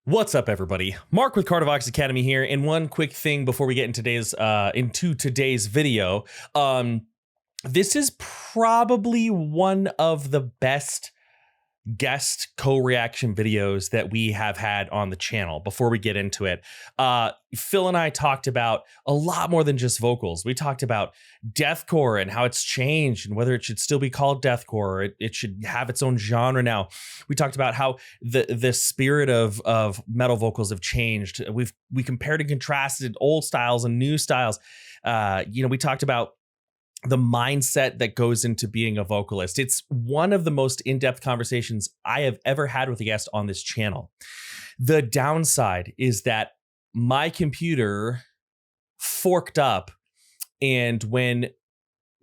What's up, everybody? Mark with Cardivox Academy here, and one quick thing before we get into today's video. This is probably one of the best guest co-reaction videos that we have had on the channel. Before we get into it, Phil and I talked about a lot more than just vocals. We talked about deathcore and how it's changed and whether it should still be called deathcore or it should have its own genre now. We talked about how the spirit of metal vocals have changed. We compared and contrasted old styles and new styles. We talked about the mindset that goes into being a vocalist. It's one of the most in-depth conversations I have ever had with a guest on this channel. The downside is that my computer forked up, and when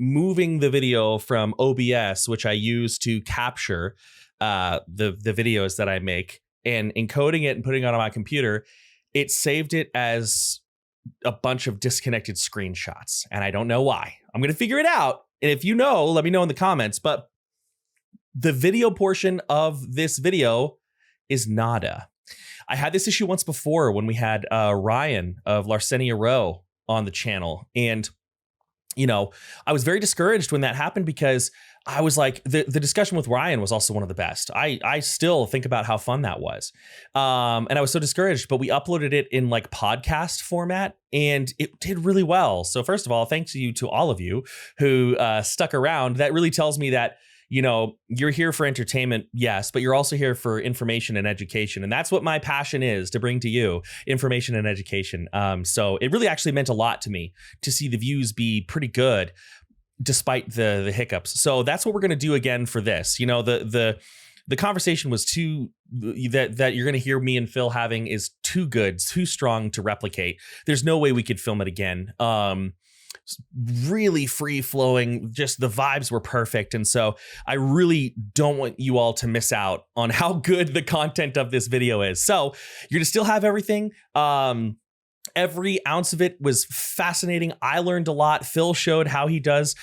moving the video from OBS, which I use to capture the videos that I make, and encoding it and putting it on my computer, it saved it as a bunch of disconnected screenshots, and I don't know why. I'm going to figure it out. And if you know, let me know in the comments. But the video portion of this video is nada. I had this issue once before when we had Ryan of Larcenia Row on the channel. And, I was very discouraged when that happened because I was like, the discussion with Ryan was also one of the best. I still think about how fun that was. And I was so discouraged, but we uploaded it in like podcast format and it did really well. So first of all, thanks you to all of you who stuck around. That really tells me that, you're here for entertainment, yes, but you're also here for information and education. And that's what my passion is, to bring to you information and education. So it really actually meant a lot to me to see the views be pretty good despite the hiccups. So that's what we're going to do again for this. The conversation was that you're going to hear me and Phil having is too good, too strong to replicate. There's no way we could film it again. Really free flowing, just the vibes were perfect. And so I really don't want you all to miss out on how good the content of this video is. So you're gonna still have everything. Every ounce of it was fascinating. I learned a lot. Phil showed how he does,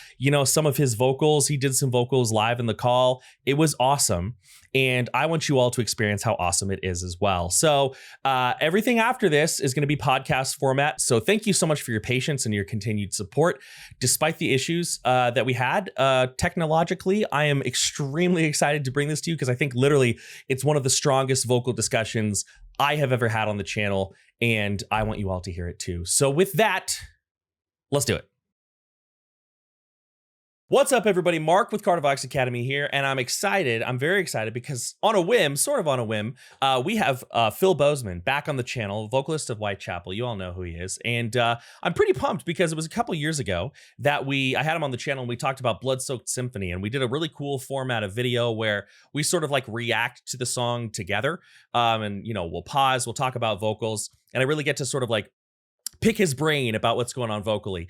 some of his vocals. He did some vocals live in the call. It was awesome. And I want you all to experience how awesome it is as well. So everything after this is going to be podcast format. So thank you so much for your patience and your continued support. Despite the issues that we had technologically, I am extremely excited to bring this to you because I think literally it's one of the strongest vocal discussions I have ever had on the channel. And I want you all to hear it too. So with that, let's do it. What's up, everybody? Mark with Cardivox Academy here, and I'm excited. I'm very excited because on a whim, sort of on a whim, we have Phil Bozeman back on the channel, vocalist of Whitechapel. You all know who he is. And I'm pretty pumped because it was a couple years ago that I had him on the channel and we talked about Blood-Soaked Symphony, and we did a really cool format of video where we sort of like react to the song together. And, we'll pause, we'll talk about vocals, and I really get to sort of like pick his brain about what's going on vocally.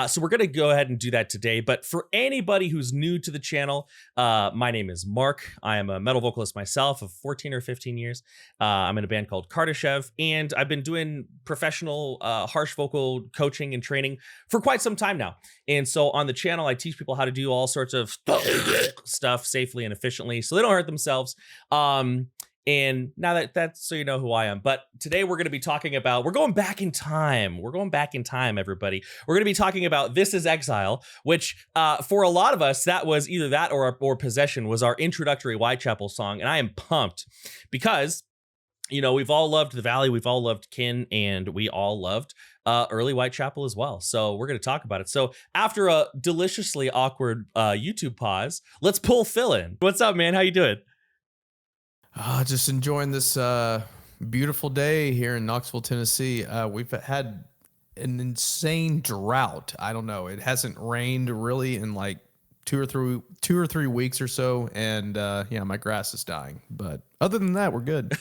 So we're going to go ahead and do that today. But for anybody who's new to the channel, my name is Mark. I am a metal vocalist myself of 14 or 15 years. I'm in a band called Kardashev, and I've been doing professional harsh vocal coaching and training for quite some time now. And so on the channel, I teach people how to do all sorts of stuff safely and efficiently so they don't hurt themselves. And now that's so you know who I am. But today we're going to be talking about, we're going back in time. We're going back in time, everybody. We're going to be talking about This Is Exile, which for a lot of us, that was either that or Possession was our introductory Whitechapel song. And I am pumped because, we've all loved The Valley. We've all loved Kin, and we all loved early Whitechapel as well. So we're going to talk about it. So after a deliciously awkward YouTube pause, let's pull Phil in. What's up, man? How you doing? Just enjoying this beautiful day here in Knoxville, Tennessee. We've had an insane drought. I don't know. It hasn't rained really in like two or three weeks or so, and my grass is dying. But other than that, we're good.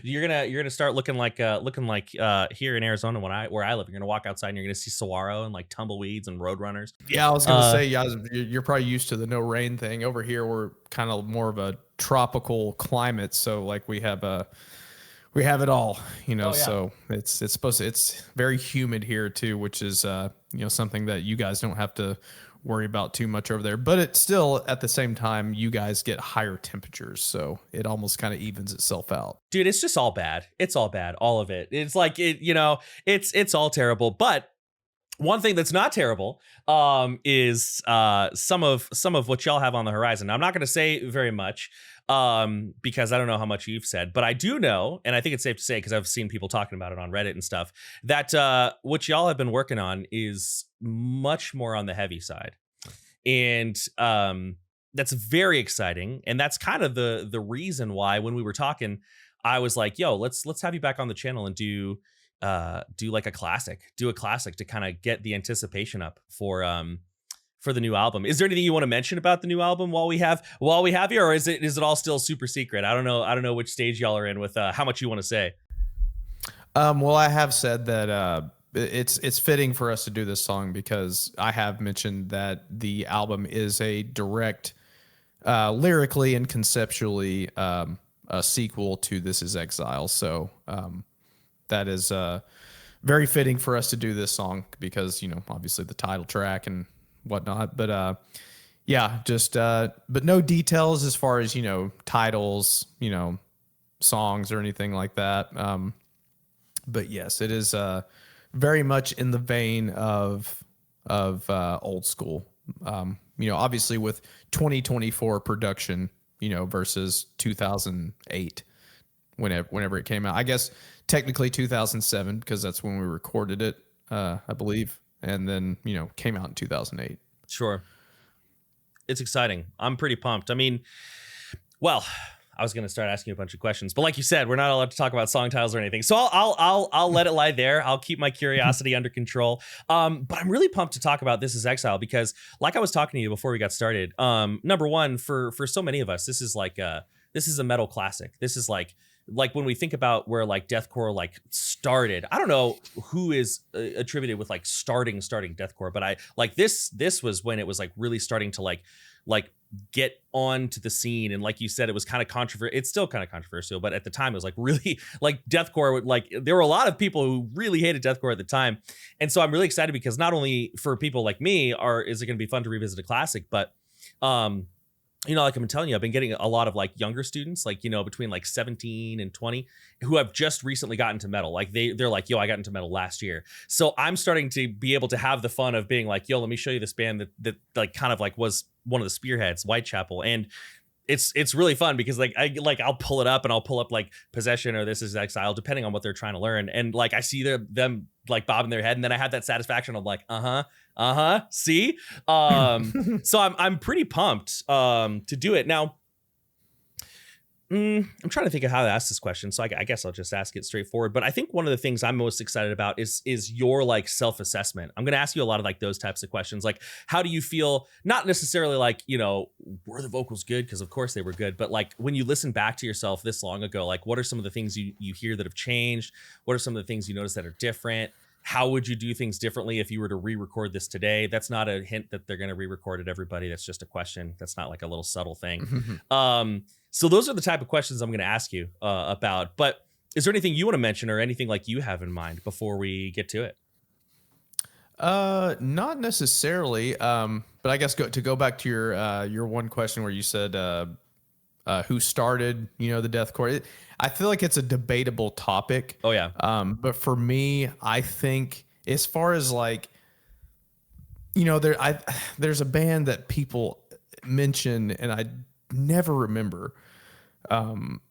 You're gonna start looking like here in Arizona where I live. You're gonna walk outside and you're gonna see saguaro and like tumbleweeds and roadrunners. Yeah, I was gonna say, you're probably used to the no rain thing. Over here, we're kind of more of a tropical climate, so like we have it all, So it's very humid here too, which is something that you guys don't have to worry about too much over there. But it's still, at the same time, you guys get higher temperatures, so it almost kind of evens itself out. Dude, it's just all bad. It's all bad. All of it. It's like it's all terrible. But one thing that's not terrible is some of what y'all have on the horizon. Now, I'm not going to say very much because I don't know how much you've said, but I do know, and I think it's safe to say because I've seen people talking about it on Reddit and stuff, that what y'all have been working on is much more on the heavy side, and that's very exciting. And that's kind of the reason why when we were talking, I was like, "Yo, let's have you back on the channel and do like a classic to kind of get the anticipation up for the new album." Is there anything you want to mention about the new album while we have you, or is it all still super secret? I don't know which stage y'all are in with how much you want to say. Well, I have said that it's fitting for us to do this song because I have mentioned that the album is a direct lyrically and conceptually a sequel to This Is Exile. So that is very fitting for us to do this song because, obviously the title track and whatnot. But yeah, just but no details as far as, titles, songs or anything like that. But yes, it is very much in the vein of old school. Obviously with 2024 production, versus 2008 whenever it came out. I guess technically 2007 because that's when we recorded it, I believe, and then came out in 2008. Sure. It's exciting. I'm pretty pumped. I mean, well, I was going to start asking you a bunch of questions, but like you said, we're not allowed to talk about song titles or anything. So I'll let it lie there. I'll keep my curiosity under control. But I'm really pumped to talk about This Is Exile because, like I was talking to you before we got started, number one, for so many of us, this is a metal classic. This is like when we think about where like deathcore like started. I don't know who is attributed with like starting deathcore, but I like this was when it was like really starting to like get onto the scene. And like you said, it was kind of controversial. It's still kind of controversial, but at the time it was like really like deathcore would like, there were a lot of people who really hated deathcore at the time. And so I'm really excited because not only for people like me is it going to be fun to revisit a classic, but like I've been telling you, I've been getting a lot of like younger students, like, between like 17 and 20 who have just recently gotten to metal. Like they're like, yo, I got into metal last year. So I'm starting to be able to have the fun of being like, yo, let me show you this band that like kind of like was one of the spearheads, Whitechapel. And it's really fun because I'll pull it up and I'll pull up like Possession or This Is Exile, depending on what they're trying to learn. And like, I see them like bobbing their head, and then I have that satisfaction of like, see? So I'm pretty pumped to do it. Now, I'm trying to think of how to ask this question, so I guess I'll just ask it straightforward. But I think one of the things I'm most excited about is your like self-assessment. I'm going to ask you a lot of like those types of questions, like how do you feel? Not necessarily like were the vocals good, because of course they were good, but like when you listen back to yourself this long ago, like what are some of the things you hear that have changed? What are some of the things you notice that are different? How would you do things differently if you were to re-record this today? That's not a hint that they're going to re-record it, everybody. That's just a question. That's not like a little subtle thing. So those are the type of questions I'm going to ask you about. But is there anything you want to mention or anything like you have in mind before we get to it? Not necessarily. But I guess to go back to your one question where you said who started, the deathcore. I feel like it's a debatable topic. Oh yeah. But for me, I think as far as like, there's a band that people mention and I never remember.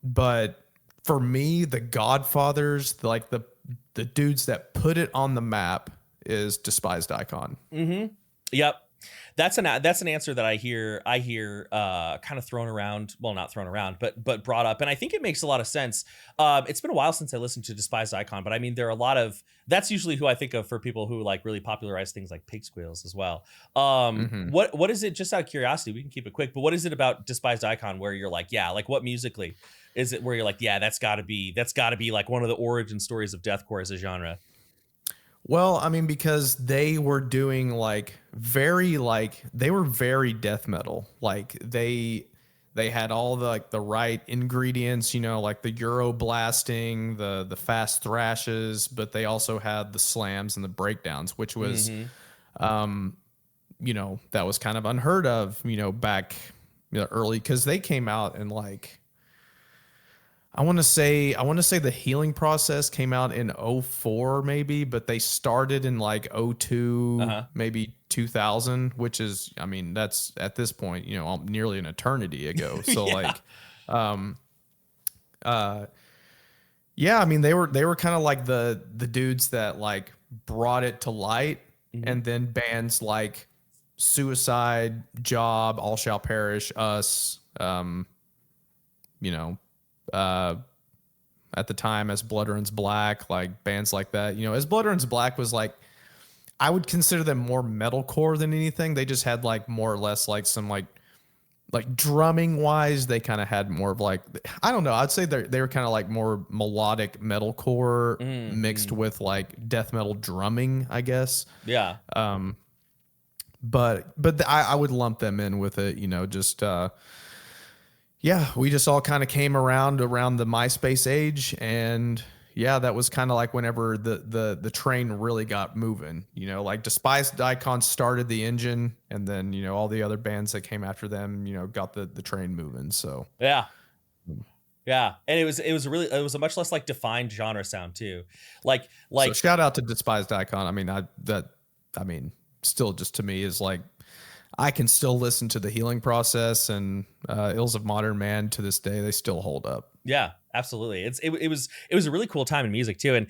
But for me, the Godfathers, like the dudes that put it on the map is Despised Icon. Mm-hmm. Yep. That's an answer that I hear kind of thrown around. Well, not thrown around, but brought up. And I think it makes a lot of sense. It's been a while since I listened to Despised Icon, but I mean, there are a lot of, that's usually who I think of for people who like really popularize things like Pig Squeals as well. What is it, just out of curiosity, we can keep it quick, but what is it about Despised Icon where you're like, yeah, like what musically is it where you're like, yeah, that's gotta be like one of the origin stories of deathcore as a genre? Well, I mean, because they were doing they were very death metal. Like they had all the right ingredients, like the Euro blasting, the fast thrashes, but they also had the slams and the breakdowns, which was that was kind of unheard of, back early, because they came out in like, I want to say the Healing Process came out in '04 maybe, but they started in like '02, maybe 2000, which is, I mean, that's at this point, nearly an eternity ago. So like, yeah, I mean, they were kind of like the dudes that like brought it to light, and then bands like Suicide, Job, All Shall Perish, Us, at the time, As Blood Runs Black, like bands like that. As Blood Runs Black was like, I would consider them more metalcore than anything. They just had like more or less like some like drumming wise, they kind of had more of like, I don't know, I'd say they were kind of like more melodic metalcore mixed with like death metal drumming, I guess. Yeah. But I would lump them in with it, just yeah, we just all kind of came around the MySpace age, and yeah, that was kind of like whenever the train really got moving. Like Despised Icon started the engine, and then all the other bands that came after them, got the train moving. So yeah, and it was a much less like defined genre sound too. Like so shout out to Despised Icon. I mean, still just to me is like, I can still listen to The Healing Process and Ills of Modern Man to this day. They still hold up. Yeah, absolutely. It was a really cool time in music too. And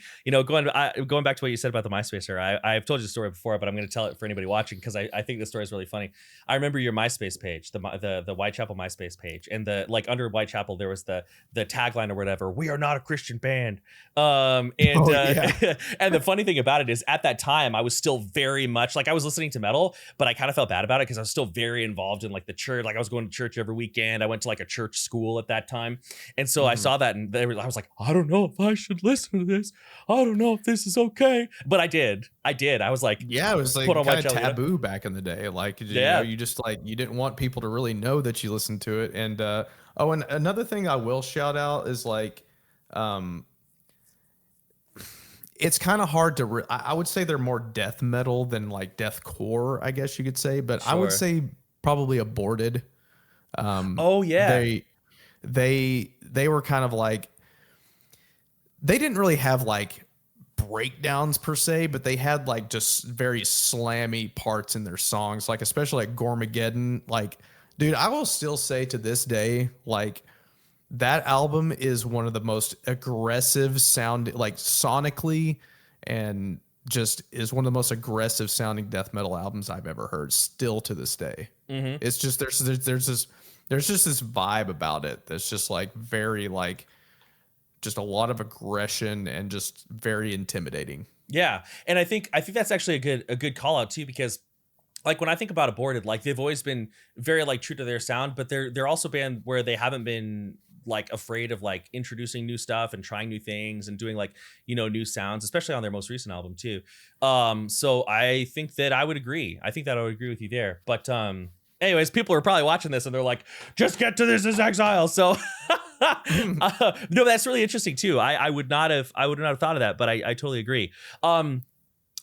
going back to what you said about the MySpace era, I've told you the story before, but I'm going to tell it for anybody watching because I think this story is really funny. I remember your MySpace page, the Whitechapel MySpace page, and the like under Whitechapel there was the tagline or whatever: "We are not a Christian band." And the funny thing about it is at that time I was still very much like, I was listening to metal, but I kind of felt bad about it because I was still very involved in like the church. Like I was going to church every weekend. I went to like a church school at that time, and so I saw that and I was like, I don't know if I should listen to this. I don't know if this is okay, but I did. I was like, yeah, it was like kind of taboo back in the day. Like, you just like, you didn't want people to really know that you listened to it. And and another thing I will shout out is like, it's kind of hard to. I would say they're more death metal than like deathcore, I guess you could say. But I would say probably Aborted. Oh yeah, they were kind of like, they didn't really have like breakdowns per se, but they had like just very slammy parts in their songs, like especially like Gormageddon. Like, dude, I will still say to this day, like, that album is one of the most aggressive sound, like sonically, and just is one of the most aggressive sounding death metal albums I've ever heard still to this day. It's just, there's just this vibe about it that's just like very like, just a lot of aggression and just very intimidating. Yeah. And I think that's actually a good call out too, because like when I think about Aborted, like they've always been very like true to their sound, but they're also a band where they haven't been like afraid of like introducing new stuff and trying new things and doing like, new sounds, especially on their most recent album too. So I think that I would agree. I think that I would agree with you there. But anyways, people are probably watching this and they're like, just get to This Is Exile. So no, that's really interesting too. I would not have thought of that, but I totally agree. Well,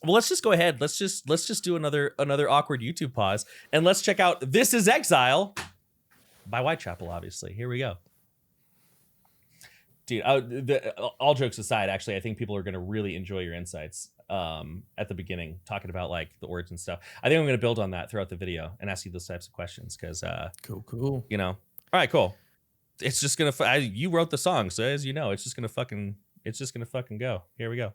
let's just go ahead. Let's just do another awkward YouTube pause and let's check out This Is Exile by Whitechapel, obviously. Here we go. Dude, all jokes aside, actually, I think people are going to really enjoy your insights at the beginning, talking about like the origin stuff. I think I'm going to build on that throughout the video and ask you those types of questions because cool. All right, cool. It's just gonna. You wrote the song, so as you know, it's just gonna fucking go. Here we go.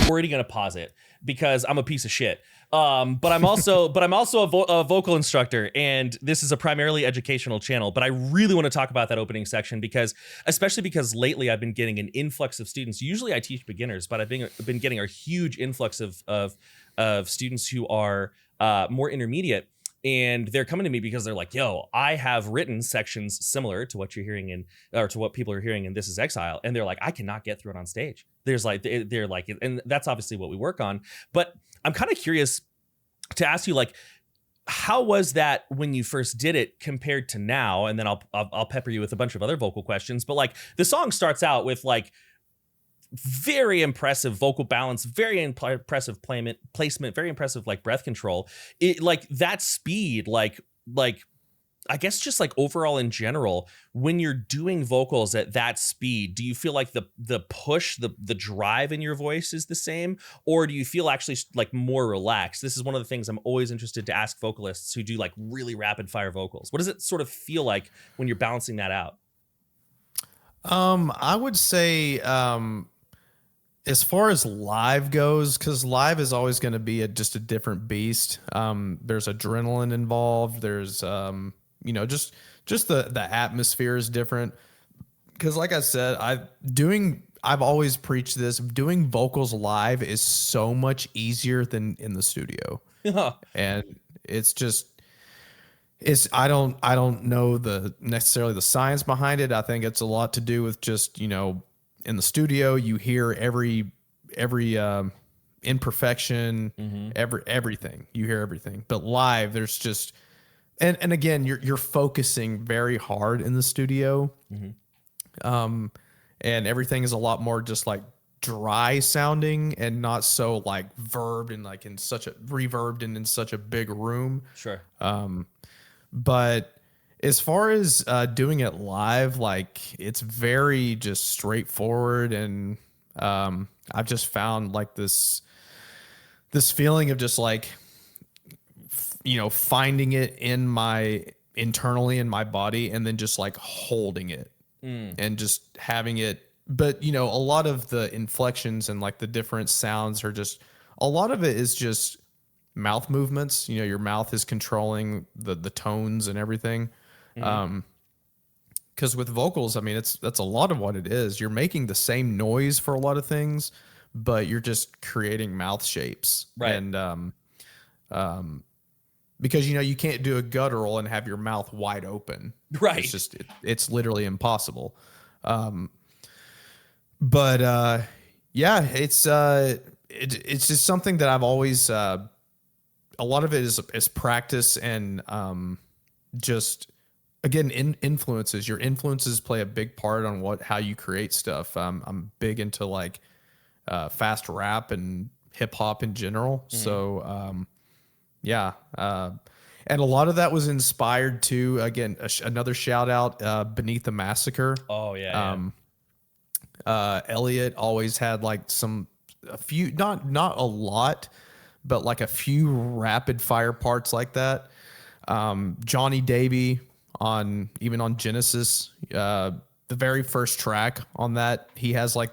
Already gonna pause it because I'm a piece of shit. But I'm also a vocal instructor, and this is a primarily educational channel. But I really want to talk about that opening section especially because lately I've been getting an influx of students. Usually I teach beginners, but I've been getting a huge influx of students who are more intermediate. And they're coming to me because they're like, yo, I have written sections similar to what you're hearing in, or to what people are hearing in This Is Exile. And they're like, I cannot get through it on stage. There's like, they're like, and that's obviously what we work on. But I'm kind of curious to ask you, like, how was that when you first did it compared to now? And then I'll pepper you with a bunch of other vocal questions. But like, the song starts out with like very impressive vocal balance, very impressive placement, very impressive like breath control. It like that speed, like I guess just like overall in general, when you're doing vocals at that speed, do you feel like the push, the drive in your voice is the same, or do you feel actually like more relaxed? This is one of the things I'm always interested to ask vocalists who do like really rapid fire vocals. What does it sort of feel like when you're balancing that out? I would say, as far as live goes, because live is always going to be just a different beast. There's adrenaline involved. There's, just the atmosphere is different. Because like I said, I've always preached this. Doing vocals live is so much easier than in the studio. And I don't know necessarily the science behind it. I think it's a lot to do with just, in the studio, you hear every imperfection, everything. You hear everything. But live, there's just and again, you're focusing very hard in the studio. And everything is a lot more just like dry sounding and not so like verbed and like in such a reverbed and in such a big room. Sure. But as far as doing it live, like it's very just straightforward, and I've just found like this feeling of just like finding it internally in my body, and then just like holding it and just having it. But a lot of the inflections and like the different sounds are just, a lot of it is just mouth movements. Your mouth is controlling the tones and everything. Because with vocals, I mean, that's a lot of what it is. You're making the same noise for a lot of things, but you're just creating mouth shapes. Right. And because you can't do a guttural and have your mouth wide open. Right. It's just it's literally impossible. But yeah, it's just something that I've always a lot of it is practice and just again influences. Your influences play a big part on how you create stuff. I'm big into like fast rap and hip hop in general. So yeah. And a lot of that was inspired to, again, another shout out, Beneath the Massacre. Oh yeah. Elliot always had like a few, not a lot, but like a few rapid fire parts like that. Johnny Davey on Genesis, the very first track on that, he has like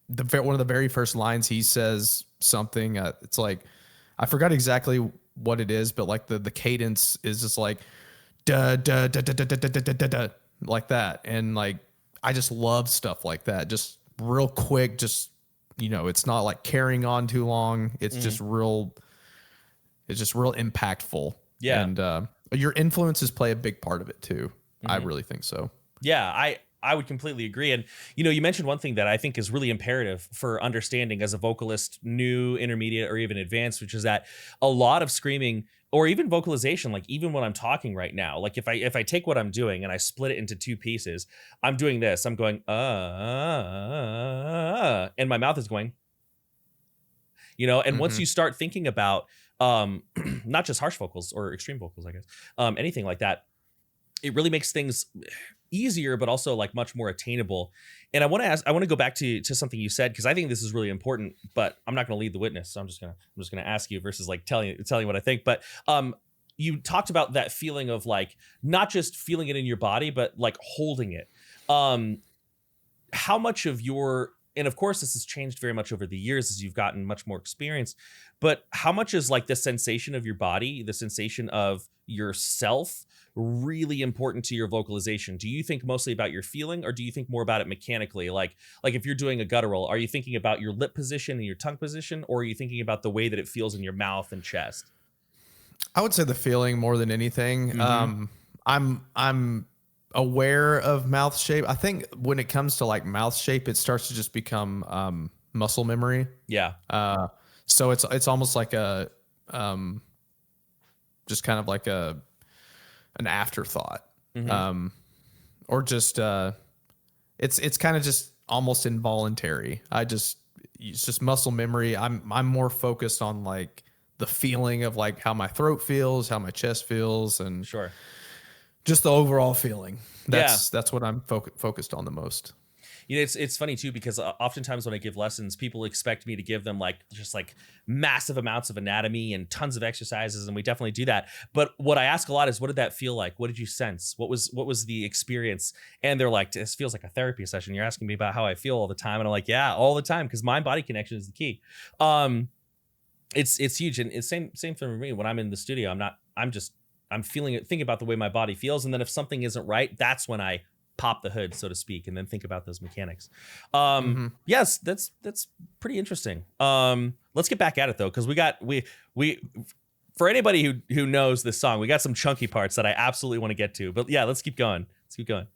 one of the very first lines, he says something, it's like, I forgot exactly what it is, but like the cadence is just like da da da da da da da da da like that. And like I just love stuff like that. Just real quick, just it's not like carrying on too long. It's just real impactful. Yeah. And your influences play a big part of it too. I really think so. Yeah, I would completely agree. And, you mentioned one thing that I think is really imperative for understanding as a vocalist, new, intermediate, or even advanced, which is that a lot of screaming or even vocalization, like even when I'm talking right now, like if I take what I'm doing and I split it into two pieces, I'm doing this, I'm going, and my mouth is going, and once you start thinking about, not just harsh vocals or extreme vocals, I guess, anything like that, it really makes things easier, but also like much more attainable. And I want to go back to something you said, because I think this is really important, but I'm not going to lead the witness. So I'm just going to ask you versus like telling you what I think. But you talked about that feeling of like, not just feeling it in your body, but like holding it. How much of and of course this has changed very much over the years as you've gotten much more experience, but how much is like the sensation of your body, the sensation of yourself, really important to your vocalization? Do you think mostly about your feeling, or do you think more about it mechanically? Like if you're doing a guttural, are you thinking about your lip position and your tongue position, or are you thinking about the way that it feels in your mouth and chest? I would say the feeling more than anything. I'm aware of mouth shape. I think when it comes to like mouth shape, it starts to just become muscle memory. Yeah. So it's almost like a just kind of like an afterthought. Or just it's kind of just almost involuntary. It's just muscle memory. I'm more focused on like the feeling of like how my throat feels, how my chest feels, and Sure. just the overall feeling. Yeah. That's what I'm focused on the most. You know, it's funny too, because oftentimes when I give lessons, people expect me to give them like just like massive amounts of anatomy and tons of exercises, and we definitely do that. But what I ask a lot is, what did that feel like? What did you sense? What was the experience? And they're like, this feels like a therapy session. You're asking me about how I feel all the time, and I'm like, yeah, all the time, because mind body connection is the key. It's huge, and it's same for me. When I'm in the studio, I'm feeling it, thinking about the way my body feels, and then if something isn't right, that's when I pop the hood, so to speak, and then think about those mechanics. Yes, that's pretty interesting. Let's get back at it though, because we for anybody who knows this song, we got some chunky parts that I absolutely want to get to. But yeah, let's keep going. Let's keep going.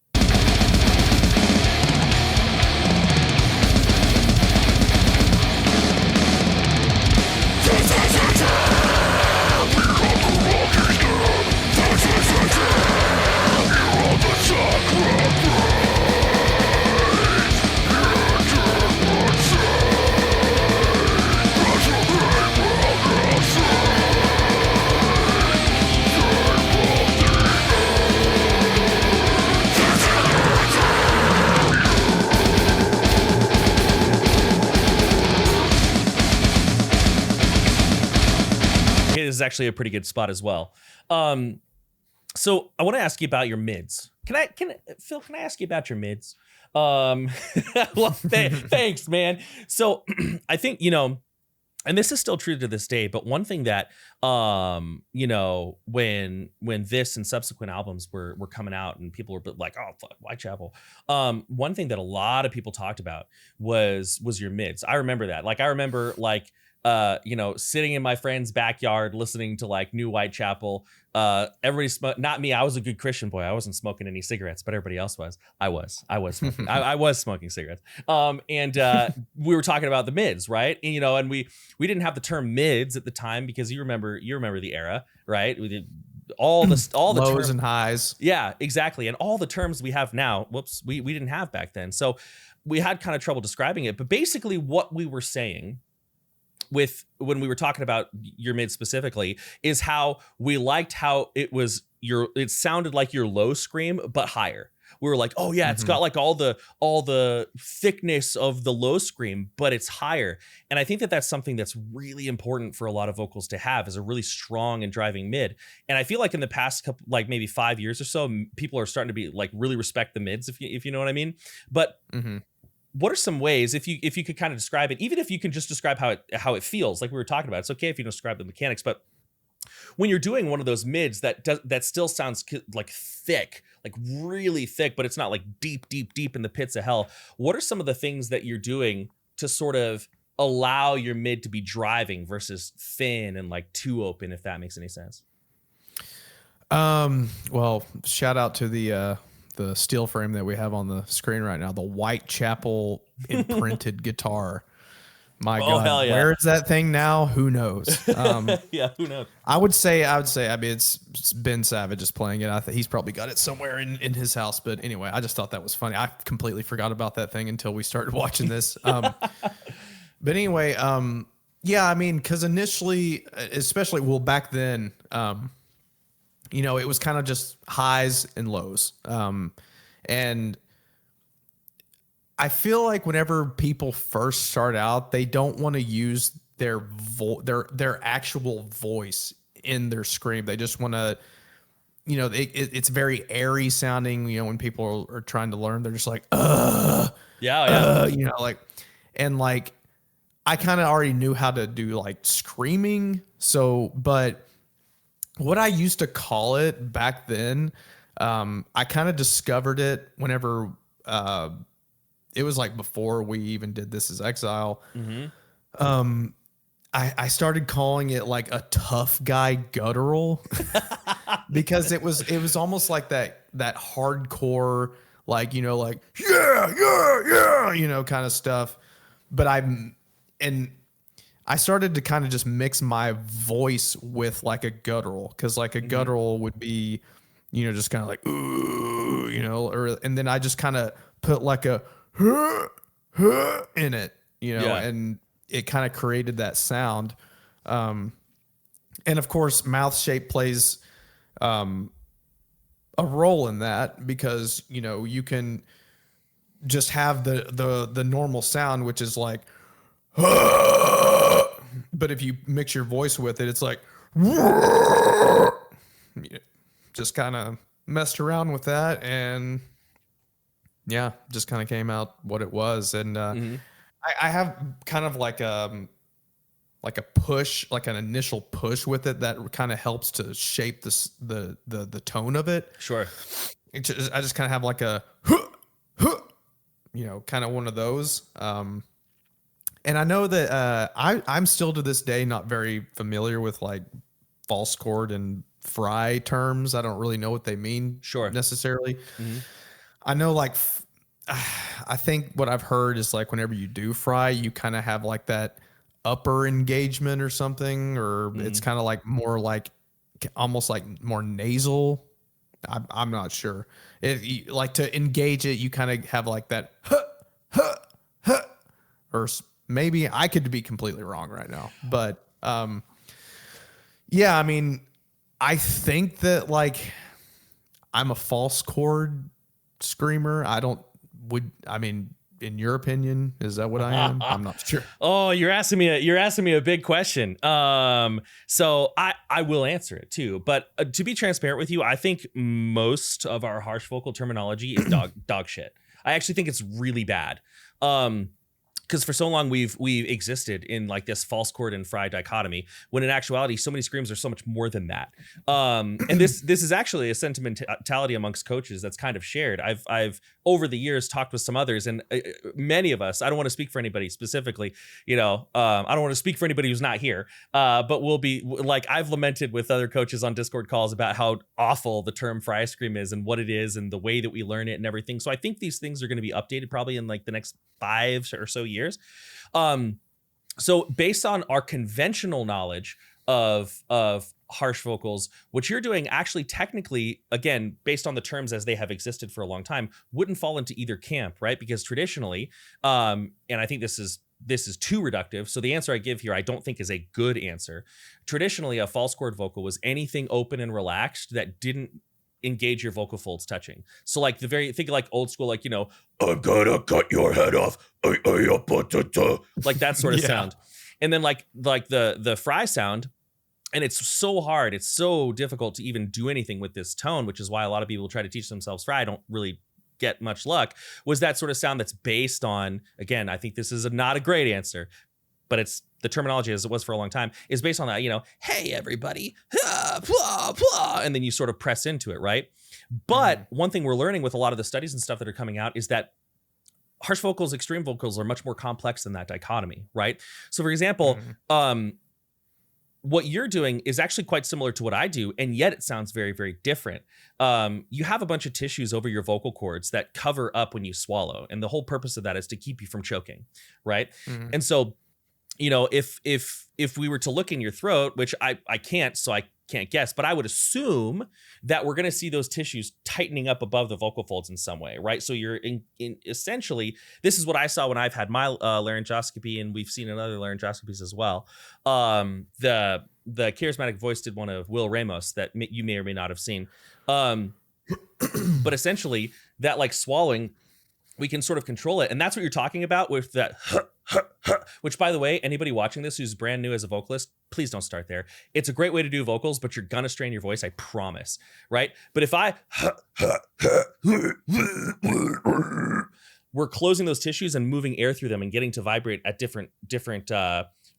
Is actually a pretty good spot as well. So I want to ask you about your mids. Phil, can I ask you about your mids? Well, thanks, man. So I think, and this is still true to this day, but one thing that, when this and subsequent albums were coming out and people were like, oh, fuck, Whitechapel. One thing that a lot of people talked about was your mids. I remember that. Like, I remember like, sitting in my friend's backyard listening to like new Whitechapel. Everybody not me. I was a good Christian boy. I wasn't smoking any cigarettes, but everybody else was. I was smoking. I was smoking cigarettes. And we were talking about the mids, right? And we didn't have the term mids at the time, because you remember the era, right? We did all the lows and highs. Yeah, exactly. And all the terms we have now, we didn't have back then. So we had kind of trouble describing it. But basically what we were saying when we were talking about your mid specifically is how we liked how it sounded like your low scream but higher. We were like, oh yeah, it's got like all the thickness of the low scream, but it's higher. And I think that that's something that's really important for a lot of vocals to have, is a really strong and driving mid. And I feel like in the past couple, like maybe 5 years or so, people are starting to be like really respect the mids, if you know what I mean. But what are some ways, if you could kind of describe it, even if you can just describe how it feels, like we were talking about, it's okay if you don't describe the mechanics, but when you're doing one of those mids that still sounds like thick, like really thick, but it's not like deep in the pits of hell, what are some of the things that you're doing to sort of allow your mid to be driving versus thin and like too open, if that makes any sense? Well, shout out to the steel frame that we have on the screen right now, the Whitechapel imprinted guitar. My God, hell yeah. Where is that thing now? Who knows? Yeah, who knows? I would say, I mean, it's Ben Savage is playing it. I think he's probably got it somewhere in his house. But anyway, I just thought that was funny. I completely forgot about that thing until we started watching this. But anyway, yeah, I mean, because initially, especially, back then, it was kind of just highs and lows. And I feel like whenever people first start out, they don't want to use their actual voice in their scream. They just want to, it's very airy sounding. When people are trying to learn, they're just like, yeah. Like I kind of already knew how to do like screaming. So, but what I used to call it back then, I kind of discovered it whenever it was like before we even did This Is Exile. I started calling it like a tough guy guttural because it was almost like that hardcore, like, like, kind of stuff. But and I started to kind of just mix my voice with like a guttural, because like a guttural would be, just kind of like, ooh, and then I just kind of put like a in it, Yeah. and it kind of created that sound. And of course, mouth shape plays a role in that, because you can just have the normal sound, which is like, but if you mix your voice with it, it's like, just kind of messed around with that, and yeah, just kind of came out what it was. And I have kind of like a push, like an initial push with it that kind of helps to shape the tone of it. Sure. I just kind of have like a kind of one of those. And I know that I'm still to this day not very familiar with like false chord and fry terms. I don't really know what they mean necessarily. I know like I think what I've heard is like whenever you do fry, you kind of have like that upper engagement or something, or it's kind of like more like almost like more nasal. I'm not sure. Like to engage it, you kind of have like that, or maybe I could be completely wrong right now, but yeah, I mean, I think that like I'm a false chord screamer. I mean, in your opinion, is that what I am? I'm not sure. Oh, you're asking me a big question. So I will answer it too, but to be transparent with you, I think most of our harsh vocal terminology is dog shit. I actually think it's really bad. Because for so long we've existed in like this false chord and fry dichotomy, when in actuality so many screams are so much more than that. And this is actually a sentimentality amongst coaches that's kind of shared. I've over the years talked with some others, and many of us, I don't want to speak for anybody specifically, I don't want to speak for anybody who's not here, but we'll be like, I've lamented with other coaches on Discord calls about how awful the term fry scream is and what it is and the way that we learn it and everything. So I think these things are going to be updated probably in like the next 5 or so years. So based on our conventional knowledge of harsh vocals, what you're doing actually technically, again, based on the terms as they have existed for a long time, wouldn't fall into either camp, right? Because traditionally, and I think this is too reductive, so the answer I give here I don't think is a good answer. Traditionally, a false chord vocal was anything open and relaxed that didn't engage your vocal folds touching. So like think like old school, like, I'm gonna cut your head off, like that sort of sound. And then like the fry sound, and it's so hard, it's so difficult to even do anything with this tone, which is why a lot of people try to teach themselves fry don't really get much luck, was that sort of sound that's based on, again, I think this is not a great answer, but it's the terminology as it was for a long time, is based on that, hey, everybody, and then you sort of press into it, right? But one thing we're learning with a lot of the studies and stuff that are coming out is that harsh vocals, extreme vocals are much more complex than that dichotomy, right? So for example, what you're doing is actually quite similar to what I do, and yet it sounds very, very different. You have a bunch of tissues over your vocal cords that cover up when you swallow, and the whole purpose of that is to keep you from choking, right? And so, if we were to look in your throat, which I can't, so I can't guess, but I would assume that we're going to see those tissues tightening up above the vocal folds in some way, right? So you're in essentially, this is what I saw when I've had my laryngoscopy, and we've seen in other laryngoscopies as well. The Charismatic Voice did one of Will Ramos that you may or may not have seen. But essentially, that like swallowing, we can sort of control it. And that's what you're talking about with that, which, by the way, anybody watching this who's brand new as a vocalist, please don't start there. It's a great way to do vocals, but you're gonna strain your voice, I promise, right? But if we're closing those tissues and moving air through them and getting to vibrate at different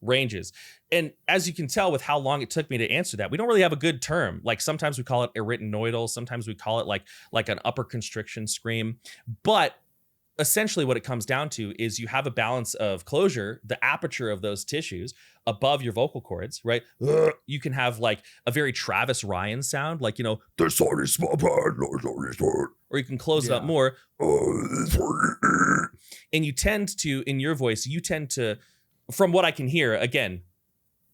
ranges. And as you can tell with how long it took me to answer that, we don't really have a good term. Like sometimes we call it arytenoidal, sometimes we call it like an upper constriction scream. But essentially what it comes down to is you have a balance of closure, the aperture of those tissues above your vocal cords, right? You can have like a very Travis Ryan sound, like, you know, the sun is small, or you can close it up more. And you tend to, in your voice, you tend to, from what I can hear, again,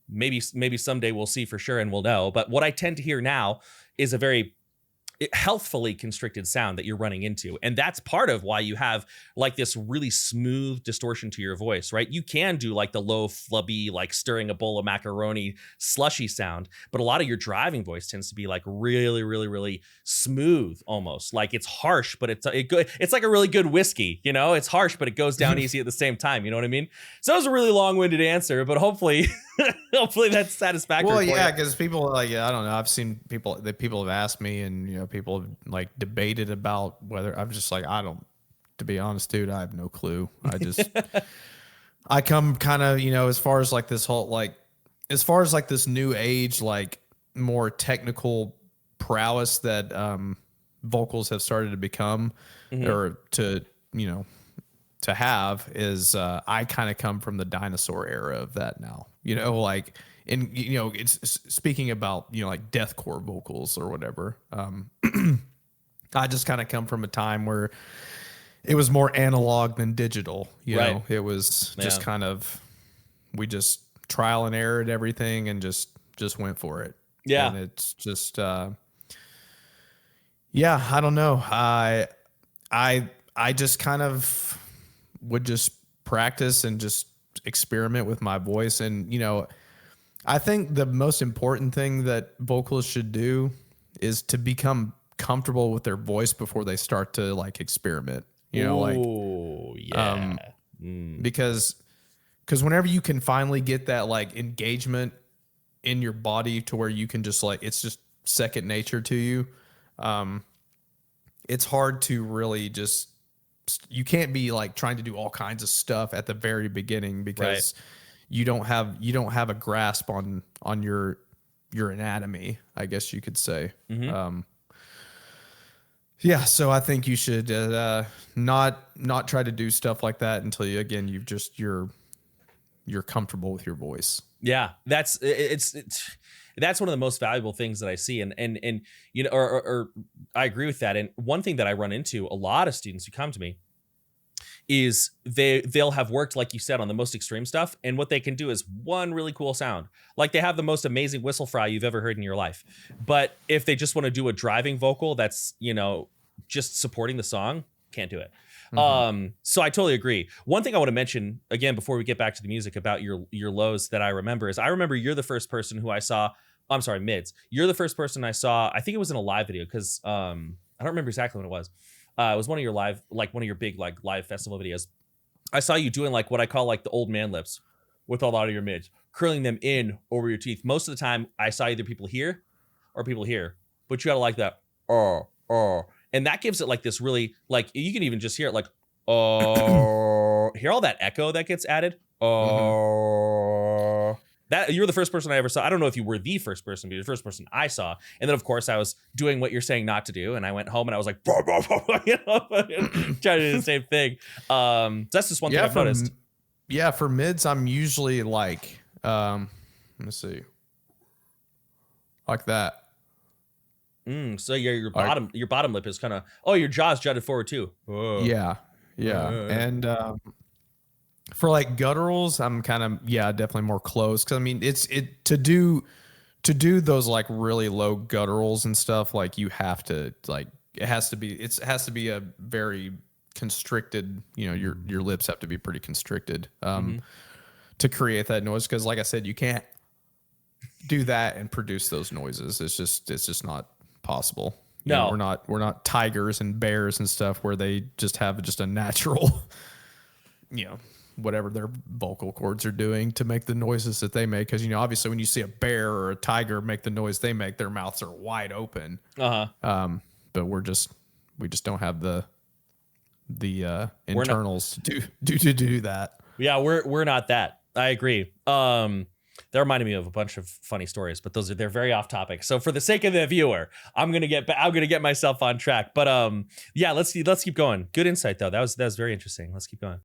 maybe someday we'll see for sure and we'll know, but what I tend to hear now is a very healthfully constricted sound that you're running into. And that's part of why you have like this really smooth distortion to your voice, right? You can do like the low flubby, like stirring a bowl of macaroni slushy sound, but a lot of your driving voice tends to be like really, really, really smooth, almost like it's harsh, but it's like a really good whiskey, you know, it's harsh, but it goes down easy at the same time. You know what I mean? So it was a really long-winded answer, but hopefully that's satisfactory. Well, yeah, because people like, I don't know. I've seen people have asked me, and you know, people have like debated about whether I'm just like, to be honest, dude, I have no clue. I come kind of, you know, as far as like this new age, like more technical prowess that vocals have started to become, or to, you know, to have is, I kind of come from the dinosaur era of that now, you know, like, and, you know, it's speaking about, you know, like deathcore vocals or whatever. I just kind of come from a time where it was more analog than digital, you know, it was just kind of, we just trial and error at everything and just went for it. Yeah. And it's just, I don't know. I just kind of would just practice and just experiment with my voice. And, you know, I think the most important thing that vocalists should do is to become comfortable with their voice before they start to like experiment, you know, because whenever you can finally get that like engagement in your body to where you can just like, it's just second nature to you. It's hard to really just, you can't be like trying to do all kinds of stuff at the very beginning because you don't have a grasp on your anatomy, I guess you could say. Yeah, so I think you should not try to do stuff like that until you're comfortable with your voice. Yeah, that's one of the most valuable things that I see, and you know, or I agree with that. And one thing that I run into a lot of students who come to me is they'll have worked, like you said, on the most extreme stuff, and what they can do is one really cool sound, like they have the most amazing whistle fry you've ever heard in your life. But if they just want to do a driving vocal that's, you know, just supporting the song, can't do it. So I totally agree. One thing I want to mention again before we get back to the music about your lows that I remember is you're the first person who I saw. I'm sorry, mids. You're the first person I saw. I think it was in a live video because I don't remember exactly when it was. It was one of your one of your big like live festival videos. I saw you doing like what I call like the old man lips with a lot of your mids, curling them in over your teeth. Most of the time I saw either people here or people here, but you gotta like that. And that gives it like this really, like, you can even just hear it like, hear all that echo that gets added. That you were the first person I ever saw. I don't know if you were the first person, but you're the first person I saw. And then of course I was doing what you're saying not to do. And I went home and I was like, you know, trying to do the same thing. So that's just one thing I've noticed. Yeah. For mids, I'm usually like, let me see, like that. So your bottom lip is kind of, your jaw's jutted forward too. Whoa. Yeah. And for like gutturals, I'm kind of definitely more close, because I mean to do those like really low gutturals and stuff, like you have to like it has to be a very constricted, you know, your lips have to be pretty constricted to create that noise, because like I said, you can't do that and produce those noises. It's just not possible. You know, we're not tigers and bears and stuff where they just have just a natural, you know, whatever their vocal cords are doing to make the noises that they make. Because, you know, obviously when you see a bear or a tiger make the noise they make, their mouths are wide open. But we just don't have the internals to do that. Yeah, we're not that. I agree. That reminded me of a bunch of funny stories, but they're very off topic. So for the sake of the viewer, I'm gonna get myself on track. But yeah, let's keep going. Good insight though. That was very interesting. Let's keep going.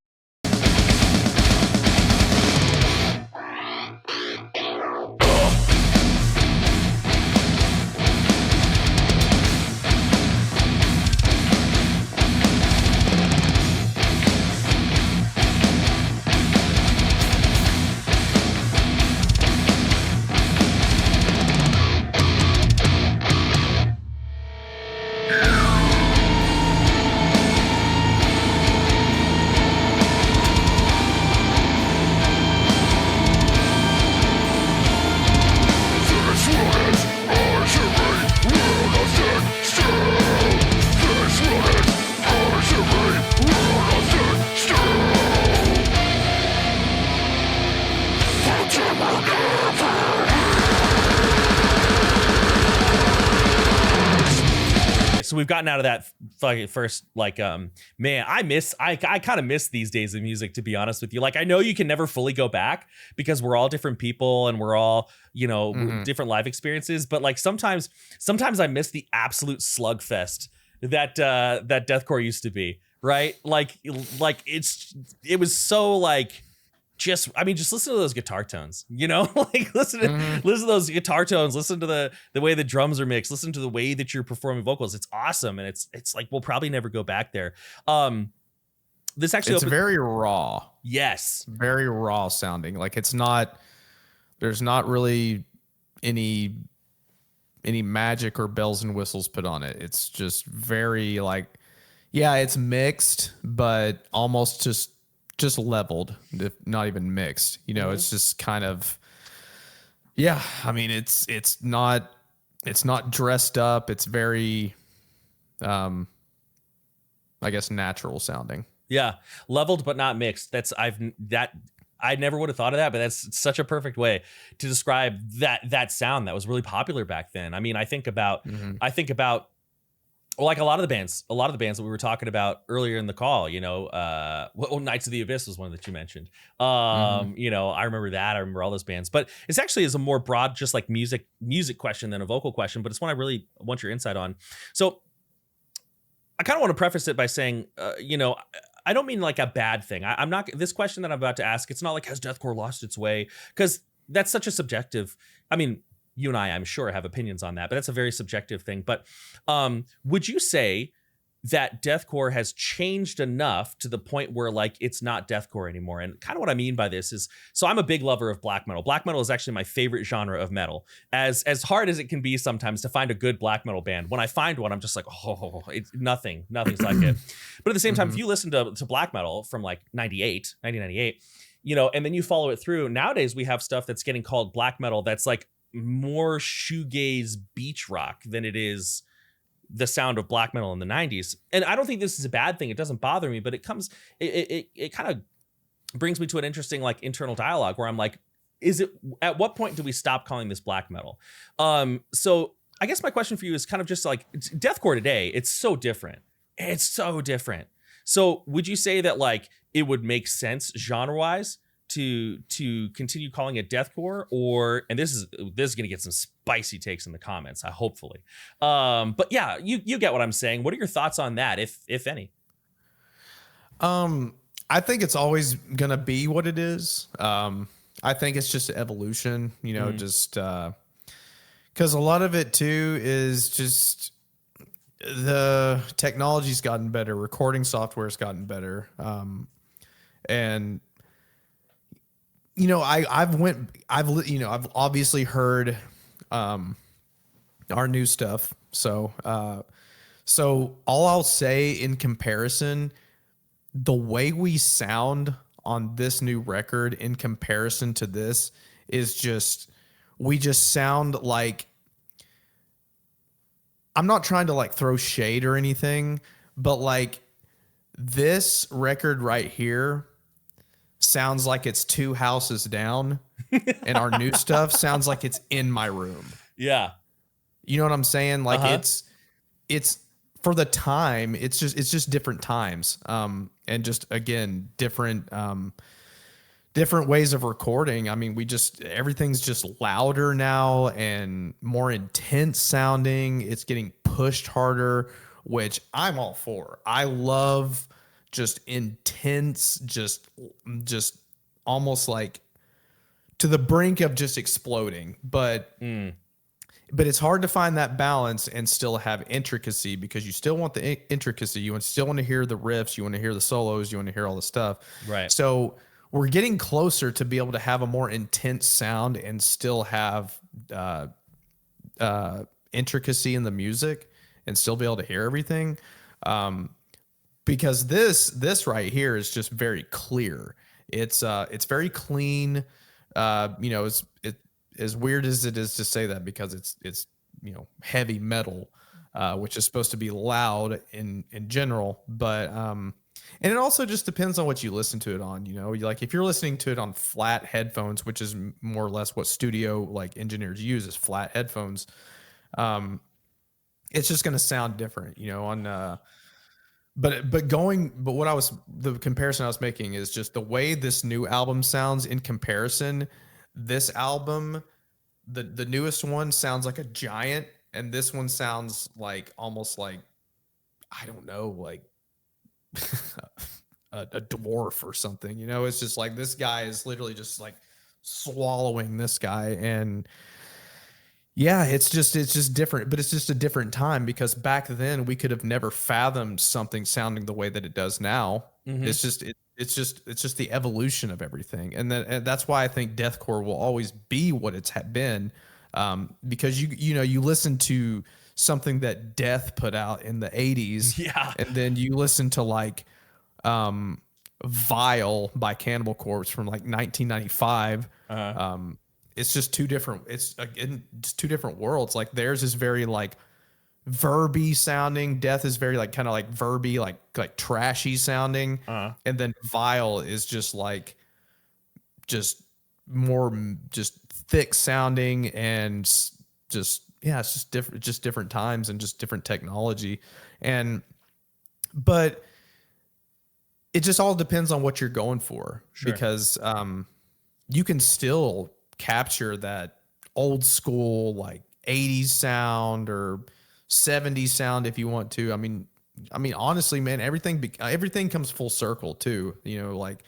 So we've gotten out of that first, like, man, I kind of miss these days of music, to be honest with you. Like, I know you can never fully go back because we're all different people and we're all, you know, different life experiences. But like sometimes I miss the absolute slugfest that deathcore used to be, right? Like it was so like, just listen to those guitar tones, you know, like listen to those guitar tones, listen to the way the drums are mixed, listen to the way that you're performing vocals. It's awesome. And it's like, we'll probably never go back there. This actually, it's very raw. Yes. Very raw sounding. Like there's not really any magic or bells and whistles put on it. It's just very like, yeah, it's mixed, but almost just leveled, if not even mixed. You know, it's just kind of, yeah. I mean, it's not dressed up. It's very, I guess, natural sounding. Yeah, leveled but not mixed. I never would have thought of that, but that's such a perfect way to describe that sound that was really popular back then. I mean, I think about like a lot of the bands that we were talking about earlier in the call, you know, Knights of the Abyss was one that you mentioned. You know, I remember that. I remember all those bands, but it's actually is a more broad, just like music question than a vocal question, but it's one I really want your insight on. So I kind of want to preface it by saying, you know, I don't mean like a bad thing. I'm not, this question that I'm about to ask, it's not like, has deathcore lost its way? Because that's such a subjective, I mean, you and I'm sure, have opinions on that, but that's a very subjective thing. But would you say that deathcore has changed enough to the point where like it's not deathcore anymore? And kind of what I mean by this is, so I'm a big lover of black metal. Black metal is actually my favorite genre of metal. As hard as it can be sometimes to find a good black metal band, when I find one, I'm just like, oh, it's nothing's like it. But at the same time, if you listen to black metal from like 1998, you know, and then you follow it through, nowadays we have stuff that's getting called black metal that's like more shoegaze beach rock than it is the sound of black metal in the 90s. And I don't think this is a bad thing. It doesn't bother me, but it kind of brings me to an interesting like internal dialogue where I'm like, at what point do we stop calling this black metal? So I guess my question for you is kind of just like, deathcore today, it's so different. It's so different. So would you say that like it would make sense genre-wise to continue calling it deathcore, or, and this is gonna get some spicy takes in the comments, hopefully, but yeah, you get what I'm saying. What are your thoughts on that, if any? I think it's always gonna be what it is. I think it's just evolution, you know, just because a lot of it too is just the technology's gotten better, recording software's gotten better, and you know, I've obviously heard our new stuff. So all I'll say in comparison, the way we sound on this new record in comparison to this is just, we just sound like, I'm not trying to like throw shade or anything, but like this record right here sounds like it's 2 houses down, and our new stuff sounds like it's in my room. Yeah. You know what I'm saying? Like it's for the time, it's just different times. And just again, different different ways of recording. I mean, everything's just louder now and more intense sounding. It's getting pushed harder, which I'm all for. I love just intense, just almost like to the brink of just exploding. But it's hard to find that balance and still have intricacy, because you still want the intricacy. You still want to hear the riffs. You want to hear the solos. You want to hear all the stuff. Right. So we're getting closer to be able to have a more intense sound and still have intricacy in the music and still be able to hear everything. Because this right here is just very clear. It's very clean. As weird as it is to say that, because it's heavy metal, which is supposed to be loud in general, but and it also just depends on what you listen to it on. Like if you're listening to it on flat headphones, which is more or less what studio like engineers use, is flat headphones, it's just going to sound different, on but the comparison I was making is just the way this new album sounds in comparison. This album, the newest one, sounds like a giant, and this one sounds like almost like, I don't know, like a dwarf or something. It's just like this guy is literally just like swallowing this guy. And yeah, it's just different, but it's just a different time, because back then we could have never fathomed something sounding the way that it does now. It's just the evolution of everything. And that's why I think deathcore will always be what it's been. Because you listen to something that Death put out in the 80s, Yeah. and then you listen to like Vile by Cannibal Corpse from like 1995. It's just two different, it's again just two different worlds. Like theirs is very like verby sounding, Death is very like kind of like verby, like trashy sounding, and then Vile is just like just more just thick sounding, and just it's just different times and just different technology. But it just all depends on what you're going for. Sure. Because you can still capture that old school like 80s sound or 70s sound if you want to. I mean honestly, man, everything comes full circle too. Like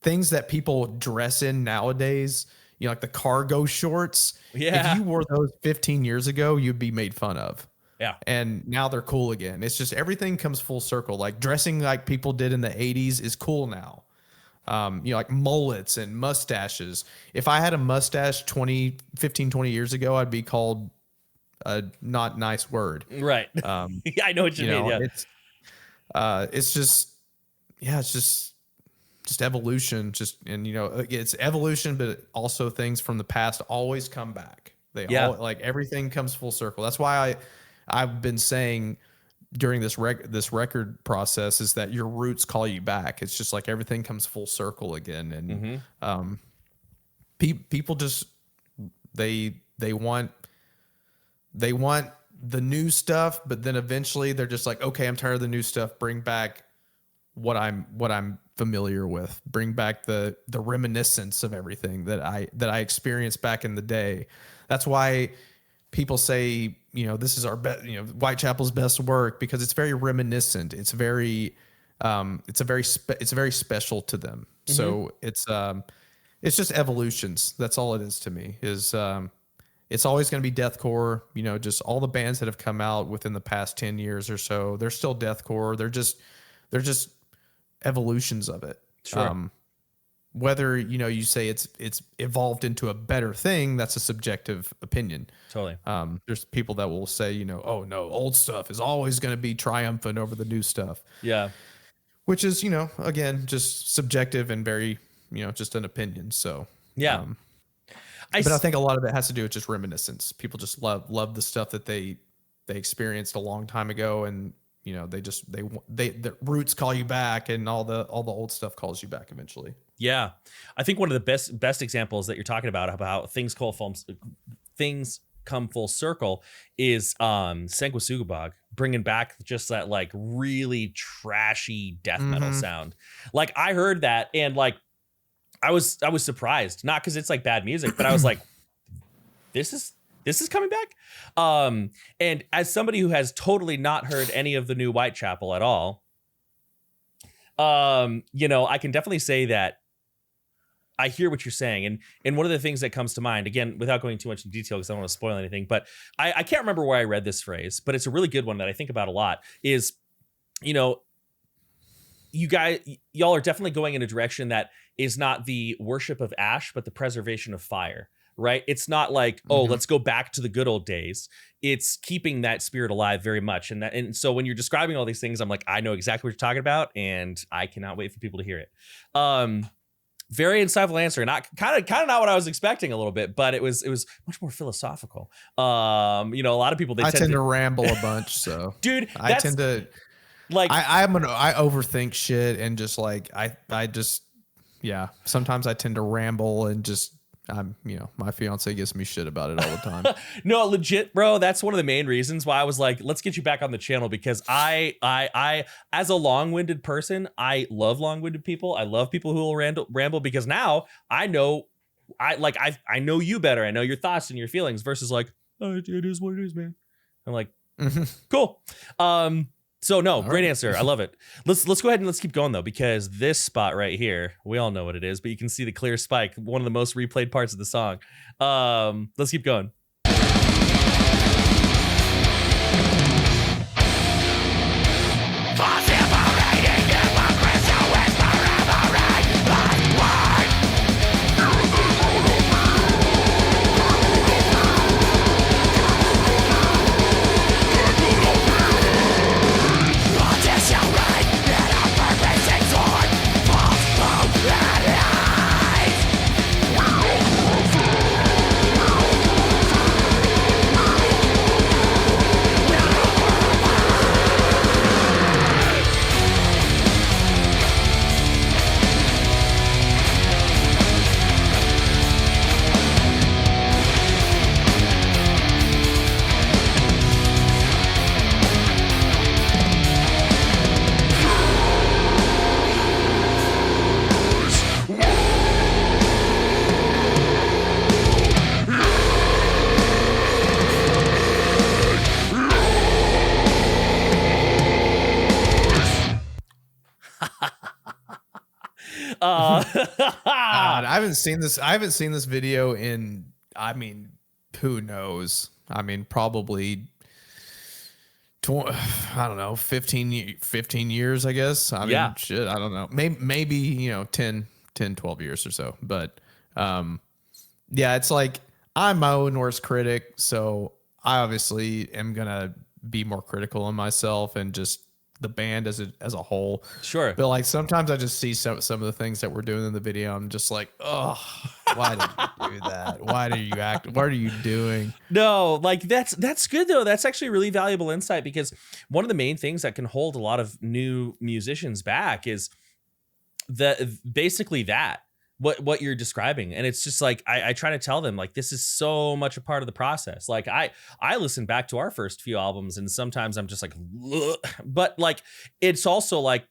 things that people dress in nowadays, like the cargo shorts. Yeah. If you wore those 15 years ago, you'd be made fun of. Yeah. And now they're cool again. It's just everything comes full circle. Like dressing like people did in the 80s is cool now. Like mullets and mustaches. If I had a mustache 20 years ago, I'd be called a not nice word. Right. Yeah, I know what you mean. Yeah. It's just evolution. It's evolution, but also things from the past always come back. Like everything comes full circle. That's why I've been saying during this record process is that your roots call you back. It's just like everything comes full circle again. And people just they want the new stuff, but then eventually they're just like, okay, I'm tired of the new stuff. Bring back what I'm familiar with. Bring back the reminiscence of everything that I experienced back in the day. That's why people say, this is our best, Whitechapel's best work, because it's very reminiscent. It's very special to them. So it's just evolutions. That's all it is to me. It's always going to be deathcore. Just all the bands that have come out within the past 10 years or so, they're still deathcore. They're just evolutions of it. Sure. Whether you say it's evolved into a better thing, that's a subjective opinion. Totally. There's people that will say, oh no, old stuff is always going to be triumphant over the new stuff. Yeah. Which is, again, just subjective and very, just an opinion. So yeah. I think a lot of it has to do with just reminiscence. People just love the stuff that they experienced a long time ago, and the roots call you back, and all the old stuff calls you back eventually. Yeah. I think one of the best examples that you're talking about things come full circle is Sanguisugabog bringing back just that like really trashy death metal sound. Like I heard that, and like I was surprised, not because it's like bad music, but I was like, this is coming back. And as somebody who has totally not heard any of the new Whitechapel at all, you know, I can definitely say that I hear what you're saying. And one of the things that comes to mind, again, without going too much in detail because I don't want to spoil anything, but I can't remember where I read this phrase, but it's a really good one that I think about a lot, is, you know, y'all are definitely going in a direction that is not the worship of ash, but the preservation of fire, right? It's not like, oh, let's go back to the good old days. It's keeping that spirit alive very much. And so when you're describing all these things, I'm like, I know exactly what you're talking about, and I cannot wait for people to hear it. Very insightful answer, and not kind of not what I was expecting a little bit, but it was much more philosophical. You know, a lot of people I tend to ramble a bunch, so dude, I tend to like I overthink shit, and just like I just yeah. Sometimes I tend to ramble and just you know, my fiance gives me shit about it all the time. No, legit, bro. That's one of the main reasons why I was like, let's get you back on the channel, because I as a long-winded person, I love long-winded people. I love people who will ramble because now I know I know you better. I know your thoughts and your feelings versus like, oh, it is what it is, man. I'm like, cool. So no, all great answer. I love it. Let's go ahead and let's keep going though, because this spot right here, we all know what it is, but you can see the clear spike, one of the most replayed parts of the song. Let's keep going. God, I haven't seen this video in, I mean, who knows? I mean, probably I don't know, 15 years, I guess. I mean, shit, I don't know. Maybe, you know, 10, 12 years or so. But yeah, it's like I'm my own worst critic, so I obviously am going to be more critical of myself and just the band as a whole. Sure. But like sometimes I just see some of the things that we're doing in the video. I'm just like, oh, why did you do that? Why do you act? What are you doing? No, like that's good though. That's actually really valuable insight, because one of the main things that can hold a lot of new musicians back is basically that. What you're describing. And it's just like I try to tell them, like, this is so much a part of the process. Like I listen back to our first few albums and sometimes I'm just like, ugh. But like it's also like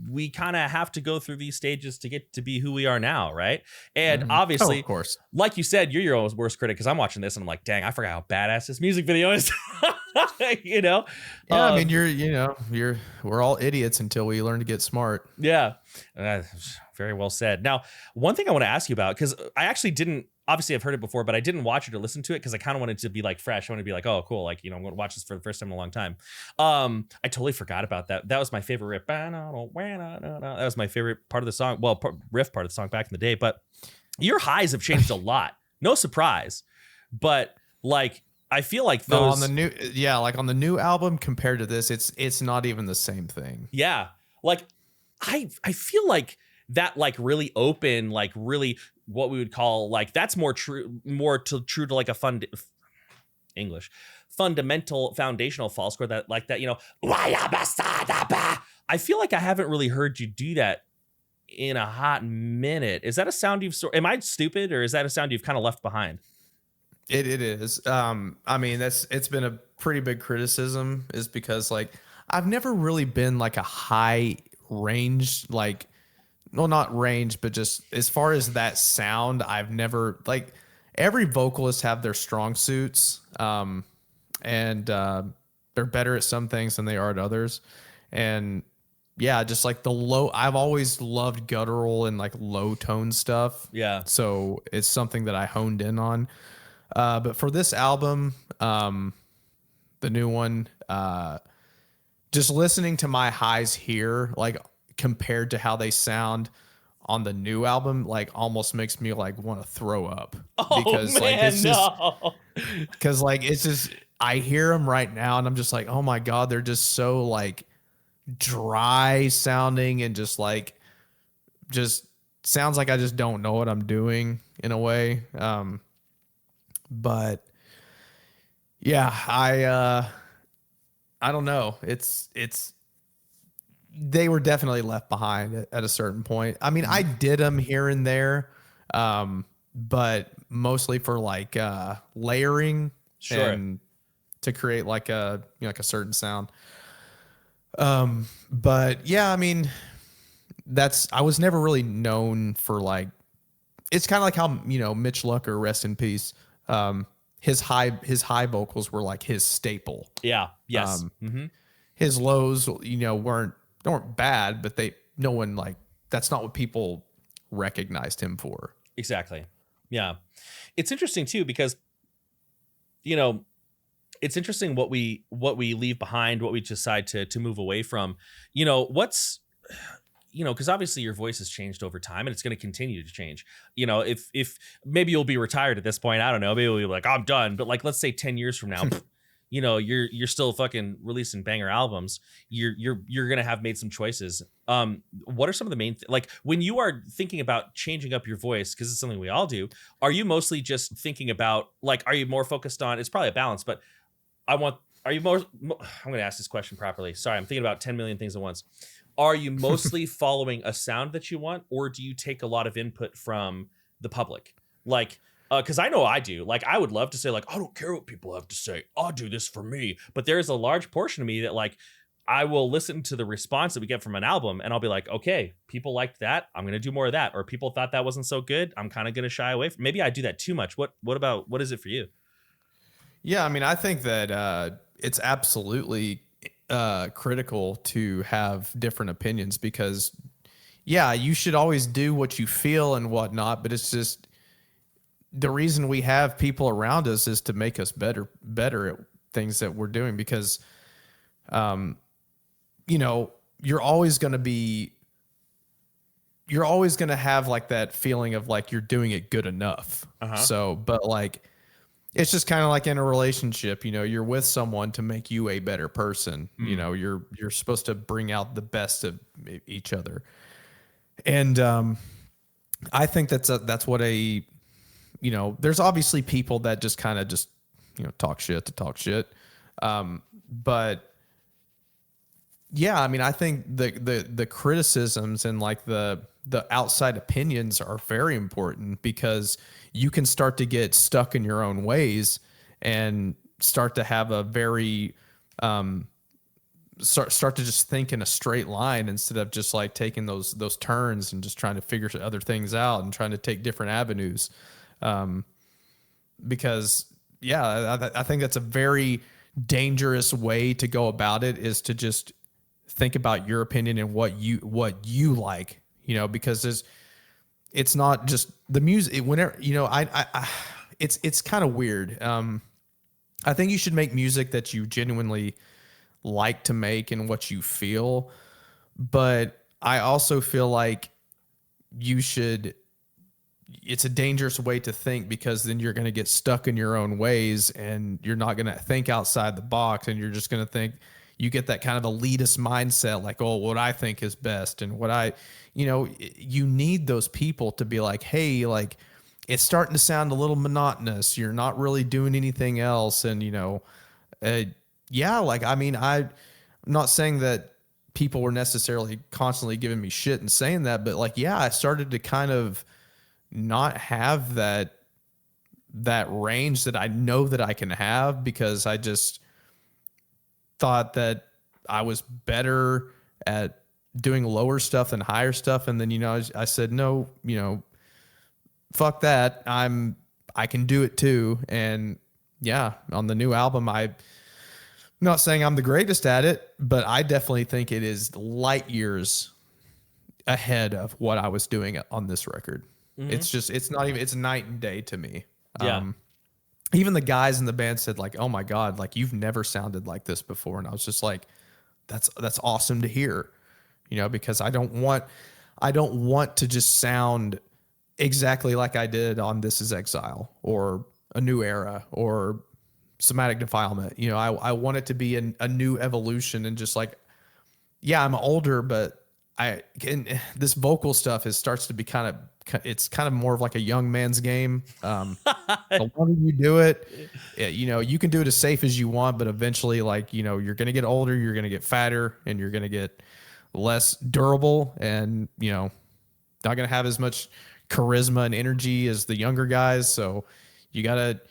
we kind of have to go through these stages to get to be who we are now, right? And obviously, of course, like you said, you're your own worst critic, because I'm watching this and I'm like, dang, I forgot how badass this music video is. You know? Yeah, I mean, we're all idiots until we learn to get smart. Yeah. Very well said. Now, one thing I want to ask you about, because I actually didn't, obviously I've heard it before, but I didn't watch it or listen to it because I kind of wanted to be like fresh. I want to be like, oh, cool. Like, you know, I'm going to watch this for the first time in a long time. I totally forgot about that. That was my favorite riff. That was my favorite part of the song. Well, riff part of the song back in the day. But your highs have changed a lot. No surprise. But like, I feel like those on the new album compared to this, it's not even the same thing. Yeah. Like I feel like that, like, really open, like really what we would call, like, that's more true to like a fundamental foundational false chord, that like that, you know, I feel like I haven't really heard you do that in a hot minute. Is that a sound am I stupid, or is that a sound you've kind of left behind? It is. I mean, it's been a pretty big criticism, is because like I've never really been like a high range, like well, not range, but just as far as that sound, I've never like every vocalist have their strong suits. And they're better at some things than they are at others. And yeah, just like the low, I've always loved guttural and like low tone stuff. Yeah. So it's something that I honed in on. But for this album, the new one, just listening to my highs here, like compared to how they sound on the new album, like almost makes me like want to throw up. Oh Because man, like it's just no. because like it's just I hear them right now and I'm just like, oh my god, they're just so like dry sounding and just sounds like I just don't know what I'm doing in a way. But yeah, I don't know. It's they were definitely left behind at a certain point. I mean, I did them here and there, but mostly for like layering Sure. and to create like a like a certain sound. But yeah, I mean, I was never really known for like. It's kind of like how Mitch Lucker, rest in peace. His high vocals were like his staple. Yeah. Yes. His lows, weren't bad, but no one like that's not what people recognized him for. Exactly. Yeah. It's interesting too, because, it's interesting what we leave behind, what we decide to move away from, because obviously your voice has changed over time and it's going to continue to change. If maybe you'll be retired at this point, I don't know, maybe you'll be like, I'm done. But like, let's say 10 years from now, you're still fucking releasing banger albums. You're going to have made some choices. What are some of the main, like when you are thinking about changing up your voice, cause it's something we all do, are you mostly just thinking about like, are you more focused on, it's probably a balance, but I'm going to ask this question properly. Sorry. I'm thinking about 10 million things at once. Are you mostly following a sound that you want, or do you take a lot of input from the public? Like, because I know I do. Like, I would love to say, like, I don't care what people have to say. I'll do this for me. But there is a large portion of me that, like, I will listen to the response that we get from an album, and I'll be like, okay, people liked that. I'm going to do more of that. Or people thought that wasn't so good. I'm kind of going to shy away from. Maybe I do that too much. What is it for you? Yeah, I mean, I think that it's absolutely critical to have different opinions because, yeah, you should always do what you feel and whatnot, but it's just the reason we have people around us is to make us better at things that we're doing because, you're always going to have like that feeling of like you're doing it good enough. So, but like, it's just kind of like in a relationship, you're with someone to make you a better person. You're supposed to bring out the best of each other. And I think that's what there's obviously people that just kind of just, talk shit to talk shit. But yeah, I mean, I think the criticisms and like the outside opinions are very important because you can start to get stuck in your own ways and start to have a very start to just think in a straight line instead of just like taking those turns and just trying to figure other things out and trying to take different avenues. Because yeah, I think that's a very dangerous way to go about it, is to just think about your opinion and what you like, because it's not just the music. Whenever, it's kind of weird. I think you should make music that you genuinely like to make and what you feel. But I also feel like it's a dangerous way to think because then you're going to get stuck in your own ways and you're not going to think outside the box, and you're just going to think, you get that kind of elitist mindset, like, oh, what I think is best. And you need those people to be like, hey, like, it's starting to sound a little monotonous. You're not really doing anything else. And, yeah, like, I mean, I'm not saying that people were necessarily constantly giving me shit and saying that, but like, yeah, I started to kind of not have that range that I know that I can have, because I just thought that I was better at doing lower stuff than higher stuff. And then, I said, no, fuck that. I can do it too. And yeah, on the new album, I'm not saying I'm the greatest at it, but I definitely think it is light years ahead of what I was doing on this record. It's not even, it's night and day to me. Yeah. Even the guys in the band said like, oh my God, like you've never sounded like this before. And I was just like, that's awesome to hear, because I don't want to just sound exactly like I did on This Is Exile or A New Era or Somatic Defilement. I want it to be a new evolution, and just like, yeah, I'm older, but this vocal stuff starts to be it's kind of more of like a young man's game. The longer you do it, you can do it as safe as you want, but eventually, like, you're going to get older, you're going to get fatter, and you're going to get less durable, and, not going to have as much charisma and energy as the younger guys. So you gotta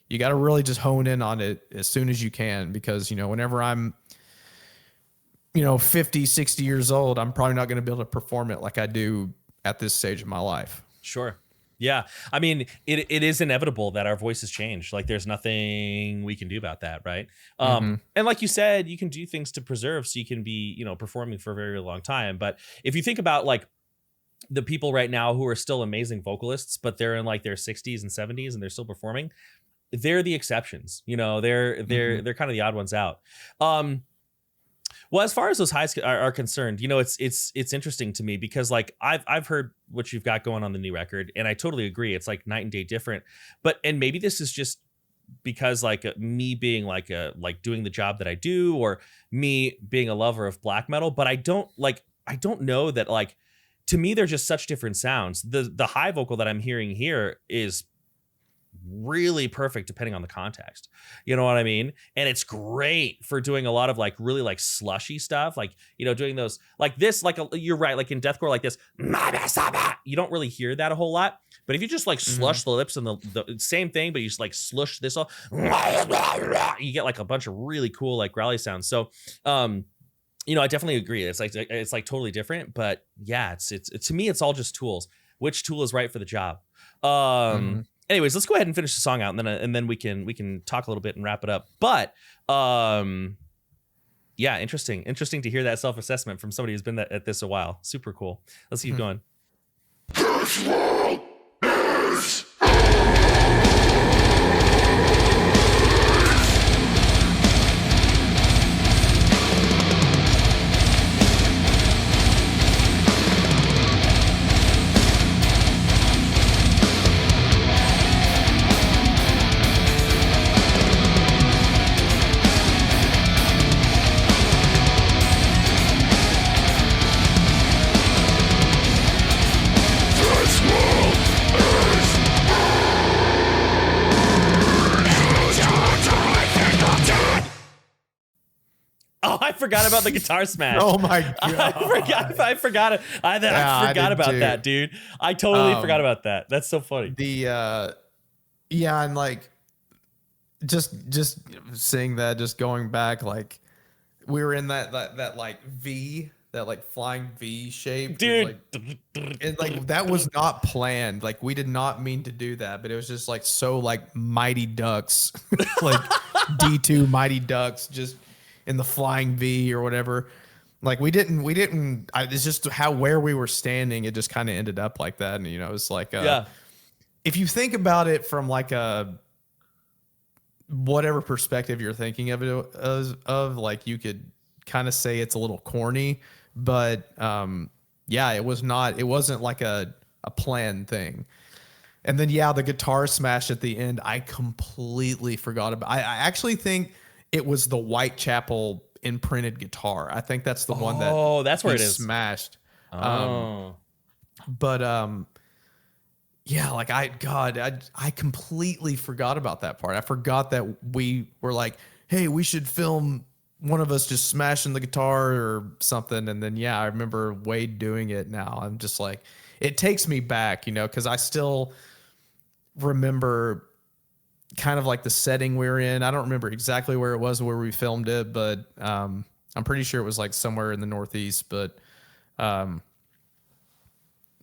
really just hone in on it as soon as you can, because, whenever I'm, 50, 60 years old, I'm probably not going to be able to perform it like I do at this stage of my life. Sure. Yeah. I mean, it is inevitable that our voices change. Like, there's nothing we can do about that. Right. And like you said, you can do things to preserve so you can be, performing for a very long time. But if you think about like the people right now who are still amazing vocalists, but they're in like their 60s and 70s and they're still performing, they're the exceptions. They're kind of the odd ones out. Well, as far as those highs are concerned, it's interesting to me because like I've heard what you've got going on the new record, and I totally agree. It's like night and day different. And maybe this is just because like me being like doing the job that I do, or me being a lover of black metal, but I don't know that, like, to me they're just such different sounds. The high vocal that I'm hearing here is really perfect depending on the context, you know what I mean? And it's great for doing a lot of like really like slushy stuff, like, doing those like this, like you're right, like in deathcore like this, you don't really hear that a whole lot. But if you just like slush the lips and the same thing, but you just like slush this all, you get like a bunch of really cool like growly sounds. So I definitely agree. It's like totally different, but yeah, it's to me it's all just tools. Which tool is right for the job? Anyways, let's go ahead and finish the song out, and then we can talk a little bit and wrap it up. But yeah, interesting to hear that self-assessment from somebody who's been at this a while. Super cool. Let's keep going. This world is I forgot about the guitar smash. Oh my God. I forgot about that, dude. I totally forgot about that. That's so funny. And like just seeing that, just going back, like we were in that like V, that like flying V shape, dude. And like that was not planned. Like we did not mean to do that, but it was just like so like Mighty Ducks, like D2 Mighty Ducks, just in the flying V or whatever. Like we didn't it's just where we were standing, it just kind of ended up like that. And it's like if you think about it from like a whatever perspective you're thinking of it of, like, you could kind of say it's a little corny, but it wasn't like a planned thing. And then the guitar smash at the end, I completely forgot about. I actually think it was the Whitechapel imprinted guitar. I think that's the one that that's where it is smashed. Oh. Like I completely forgot about that part. I forgot that we were like, hey, we should film one of us just smashing the guitar or something. And then I remember Wade doing it. Now I'm just like, it takes me back, because I still remember kind of like the setting we were in. I don't remember exactly where it was where we filmed it, but I'm pretty sure it was like somewhere in the Northeast. But Um,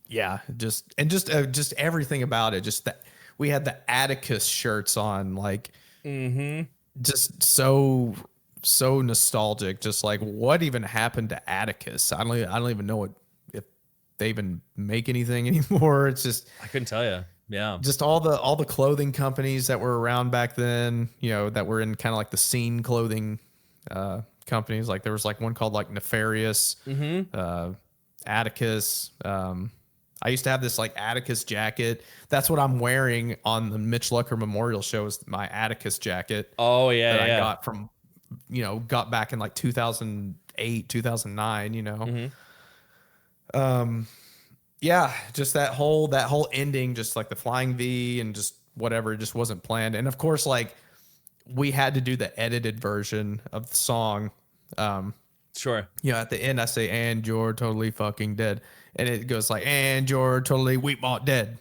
yeah, just everything about it. Just that we had the Atticus shirts on, like just so nostalgic. Just like what even happened to Atticus? I don't even know if they even make anything anymore. It's just I couldn't tell you. Yeah. just all the clothing companies that were around back then, you know, that were in kind of like the scene clothing companies. Like there was like one called like Nefarious, Atticus. I used to have this like Atticus jacket. That's what I'm wearing on the Mitch Lucker Memorial Show, is my Atticus jacket Oh yeah, that I yeah. got from, you know, got back in like 2008, 2009, you know. Yeah, just that whole ending, just like the flying V and just whatever, it just wasn't planned. And of course, like we had to do the edited version of the song. Sure. You know, at the end I say, "And you're totally fucking dead," and it goes like, "And you're totally Wheatmalt dead."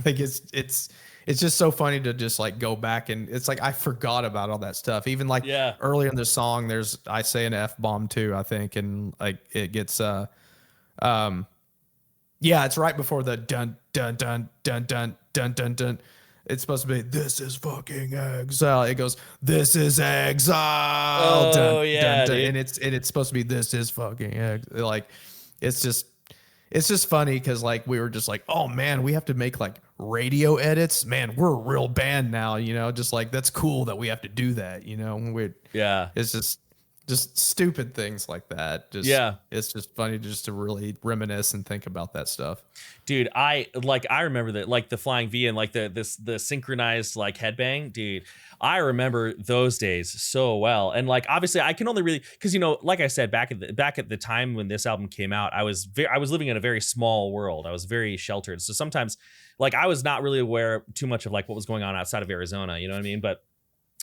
Like it's just so funny to just like go back, and it's like I forgot about all that stuff. Even like Yeah. earlier in the song, I say an F bomb too, I think, and like it gets yeah, it's right before the dun dun dun dun dun dun dun dun. It's supposed to be, "This is fucking exile." It goes, "This is exile." Dun Oh dun yeah, dun, dude. and it's supposed to be, "This is fucking like." It's just funny because like we were just like, oh man, we have to make like radio edits. Man, we're a real band now, you know. Just like that's cool that we have to do that, you know. Yeah. It's just stupid things like that. Just Yeah. it's just funny to really reminisce and think about that stuff. Dude, I remember that, like the flying V and like the synchronized like headbang, dude. I remember those days so well. And like obviously I can only really, because you know, like I said, back at the time when this album came out, I was living in a very small world. I was very sheltered. So sometimes like I was not really aware too much of like what was going on outside of Arizona, you know what I mean? But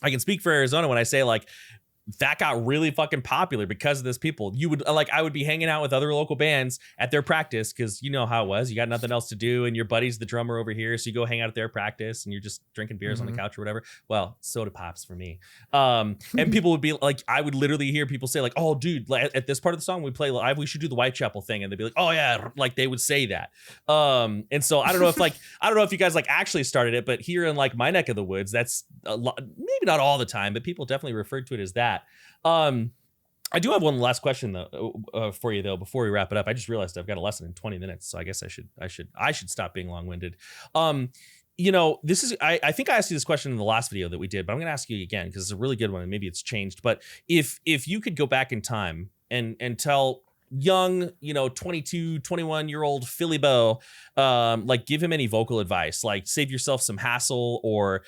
I can speak for Arizona when I say like that got really fucking popular because of this people. You would like, I would be hanging out with other local bands at their practice, because you know how it was. You got nothing else to do, and your buddy's the drummer over here, so you go hang out at their practice, and you're just drinking beers on the couch or whatever. Well, soda pops for me. And people would be like, I would literally hear people say like, "Oh, dude, at this part of the song we play live, we should do the Whitechapel thing," and they'd be like, "Oh yeah," like they would say that. And so I don't know if like I don't know if you guys like actually started it, but here in like my neck of the woods, that's a lot, maybe not all the time, but people definitely referred to it as that. I do have one last question though for you though before we wrap it up. I just realized I've got a lesson in 20 minutes, so I guess I should stop being long-winded. You know, this is I think I asked you this question in the last video that we did, but I'm going to ask you again because it's a really good one and maybe it's changed. But if you could go back in time and tell young, you know, 22, 21-year-old Philly Bo, like give him any vocal advice, like save yourself some hassle or,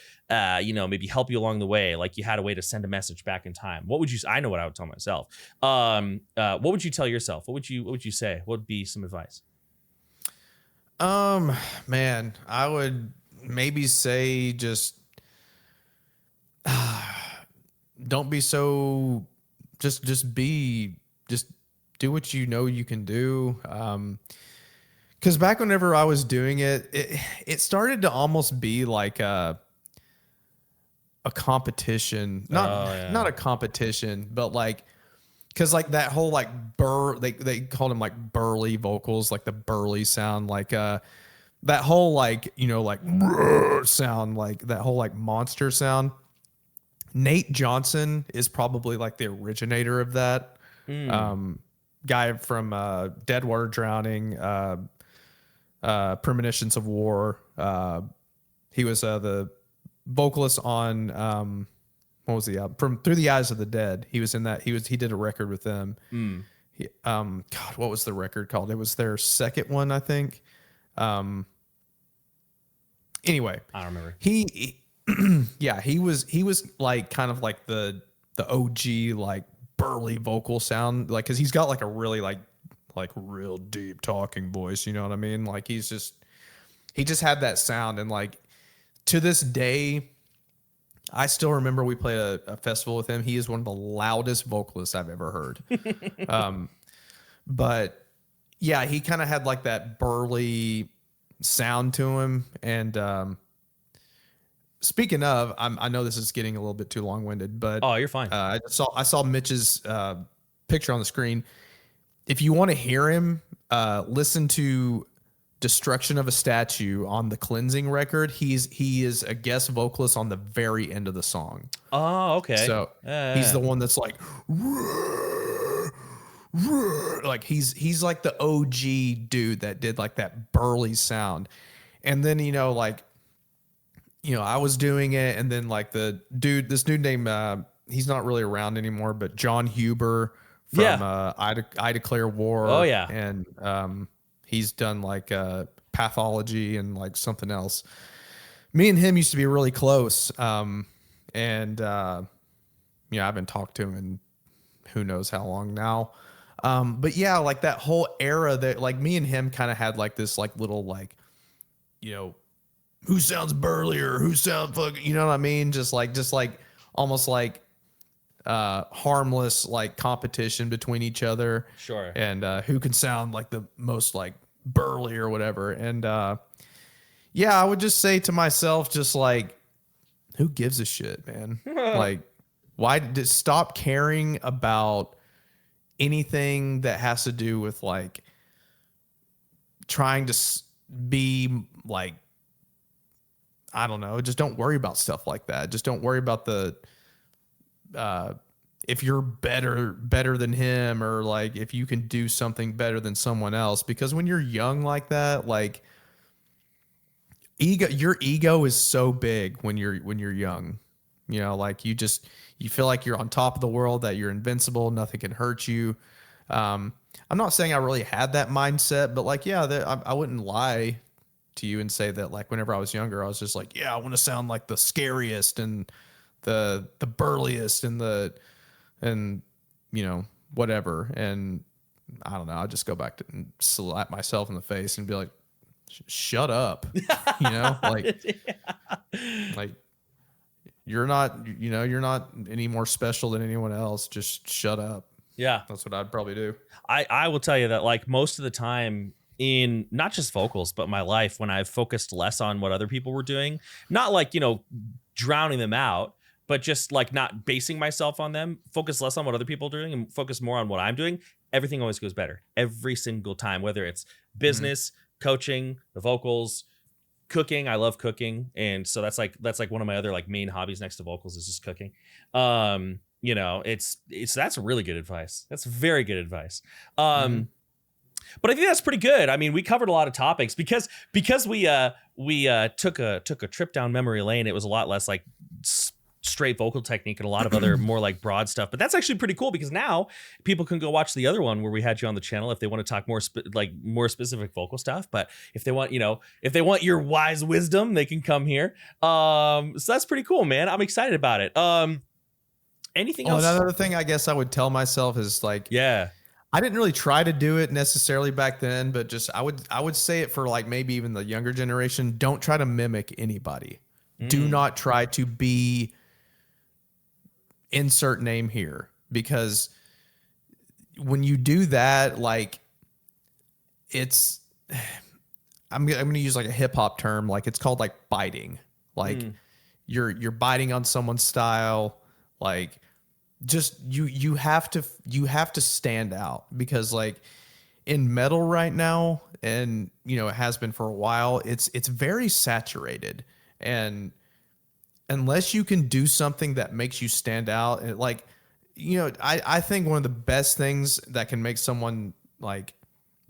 you know, maybe help you along the way. Like you had a way to send a message back in time. What would you, I know what I would tell myself. What would you tell yourself? What would you say? What would be some advice? Man, I would maybe say just don't be so just do what you know you can do. Because back whenever I was doing it, it started to almost be like a competition, not a competition, but like, because like that whole like they called them like burly vocals, like the burly sound, like that whole like, you know, like sound, like that whole like monster sound. Nate Johnson is probably like the originator of that. Guy from Deadwater Drowning, Premonitions of War. He was the vocalist on what was the album? From Through the Eyes of the Dead. He was in that. He did a record with them. God, what was the record called? It was their second one, I think. Anyway, I don't remember. Yeah, he was like kind of like the OG like burly vocal sound, like because he's got like a really like real deep talking voice, you know what I mean? Like he just had that sound, and like to this day I still remember we played a festival with him. He is one of the loudest vocalists I've ever heard. But yeah, he kind of had like that burly sound to him. And speaking of, I know this is getting a little bit too long-winded, but Oh, you're fine. I saw Mitch's picture on the screen. If you want to hear him, listen to Destruction of a Statue on the Cleansing record. He is a guest vocalist on the very end of the song. Oh, okay. So he's the one that's like, he's like the OG dude that did like that burly sound. And then, I was doing it, and then like this dude named, he's not really around anymore, but John Huber from I Declare War. Oh yeah. And he's done like Pathology and like something else. Me and him used to be really close. I haven't talked to him in who knows how long now. But yeah, like that whole era that like me and him kind of had like this like little like, who sounds burlier, who sounds fucking, you know what I mean? Just like almost like harmless like competition between each other. Sure. And who can sound like the most like burly or whatever. And I would just say to myself, just like, who gives a shit, man? Like, why did stop caring about anything that has to do with like trying to be like, I don't know, just don't worry about stuff like that. Just don't worry about the if you're better than him, or like if you can do something better than someone else. Because when you're young like that, like your ego is so big when you're young. Like you feel like you're on top of the world, that you're invincible, nothing can hurt you. I'm not saying I really had that mindset, but like, I wouldn't lie to you and say that like whenever I was younger, I was just like, I want to sound like the scariest and the burliest and whatever. And I don't know, I just go back to and slap myself in the face and be like, shut up. Like like you're not any more special than anyone else. Just shut up. Yeah. That's what I'd probably do. I will tell you that like most of the time in not just vocals, but my life, when I've focused less on what other people were doing, not like, drowning them out, but just like not basing myself on them, focus less on what other people are doing and focus more on what I'm doing, everything always goes better every single time, whether it's business, coaching, the vocals, cooking. I love cooking. And so that's like one of my other like main hobbies next to vocals is just cooking. That's really good advice. That's very good advice. But I think that's pretty good. I mean, we covered a lot of topics because we took a trip down memory lane. It was a lot less like straight vocal technique and a lot of other more like broad stuff. But that's actually pretty cool because now people can go watch the other one where we had you on the channel if they want to talk more more specific vocal stuff. But if they want, if they want your wise wisdom, they can come here. So that's pretty cool, man. I'm excited about it. Anything else? Another thing I guess I would tell myself is like, I didn't really try to do it necessarily back then, but just I would say it for like maybe even the younger generation. Don't try to mimic anybody. Do not try to be insert name here, because when you do that, like I'm going to use like a hip hop term. Like it's called like biting. Like you're biting on someone's style. Like just you have to stand out, because like in metal right now, and it has been for a while, it's very saturated, and unless you can do something that makes you stand out, and like I think one of the best things that can make someone like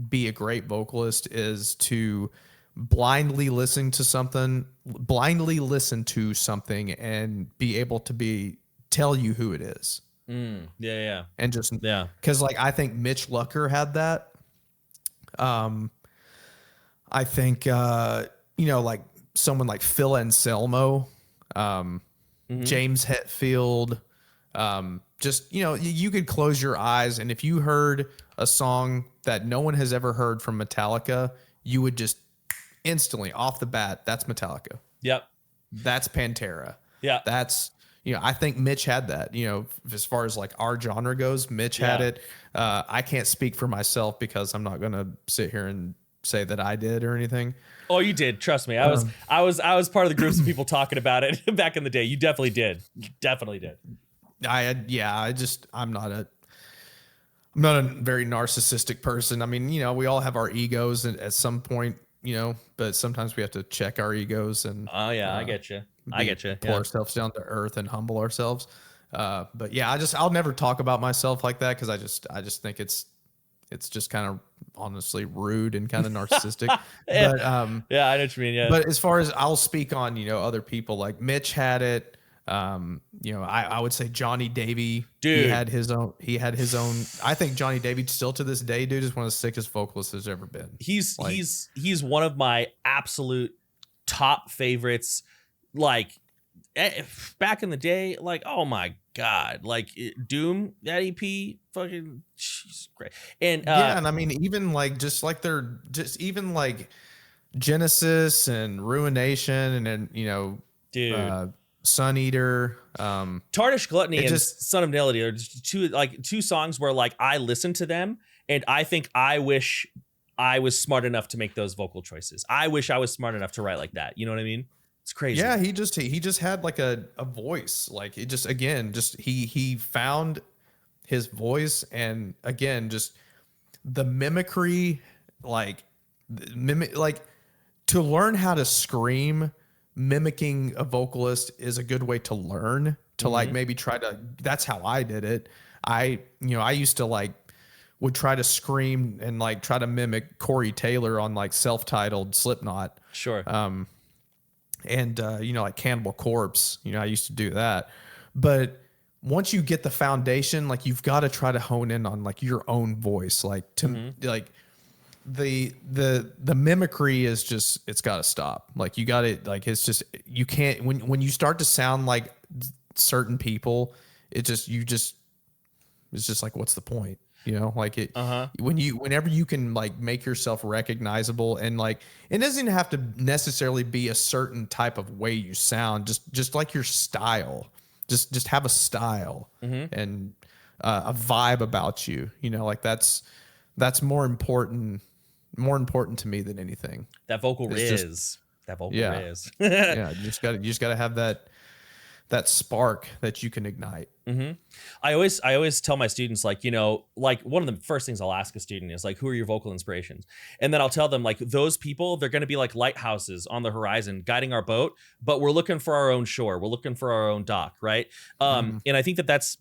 be a great vocalist is to blindly listen to something and be able to tell you who it is. And just because like I think Mitch Lucker had that. I think like someone like Phil Anselmo, James Hetfield, just you could close your eyes, and if you heard a song that no one has ever heard from Metallica, you would just instantly off the bat, that's Metallica. Yep. That's Pantera. Yeah. That's I think Mitch had that, as far as like our genre goes, Mitch had it. I can't speak for myself because I'm not going to sit here and say that I did or anything. Oh, you did. Trust me. I was part of the groups of people talking about it back in the day. You definitely did. You definitely did. I'm I'm not a very narcissistic person. I mean, we all have our egos at some point, but sometimes we have to check our egos and Oh yeah, I get you. I get you. pull Yeah. ourselves down to earth and humble ourselves. But yeah, I'll never talk about myself like that because I just think it's just kind of honestly rude and kind of narcissistic. Yeah. But Yeah, I know what you mean. Yeah. but as far as I'll speak on, other people like Mitch had it. I would say Johnny Davey, Dude. he had his own. I think Johnny Davey still to this day, dude, is one of the sickest vocalists there's ever been. He's one of my absolute top favorites. Like back in the day, like, oh my God, like Doom, that EP, fucking she's great. And yeah, and I mean, even like even like Genesis and Ruination and then dude. Sun Eater, Tarnished Gluttony and just Son of Melody are just two songs where like I listen to them and I think I wish I was smart enough to make those vocal choices. I wish I was smart enough to write like that. You know what I mean? It's crazy. Yeah, he just had like a voice. Like it just he found his voice, and again just the mimicry, like to learn how to scream. Mimicking a vocalist is a good way to learn to like maybe try to. That's how I did it. I used to would try to scream and like try to mimic Corey Taylor on like self-titled Slipknot. Sure. And like Cannibal Corpse, I used to do that. But once you get the foundation, like you've got to try to hone in on like your own voice, like to like the mimicry is just, it's got to stop. Like you got to like, it's just, you can't, when you start to sound like certain people, it's just like, what's the point? Like it, whenever you can like make yourself recognizable and like, it doesn't have to necessarily be a certain type of way you sound, just like your style, just have a style and a vibe about you, like that's more important to me than anything. That vocal riz. Yeah. You just gotta have that spark that you can ignite. I always tell my students, like, like one of the first things I'll ask a student is like, who are your vocal inspirations? And then I'll tell them like those people, they're going to be like lighthouses on the horizon guiding our boat, but we're looking for our own shore. We're looking for our own dock. Right. And I think that's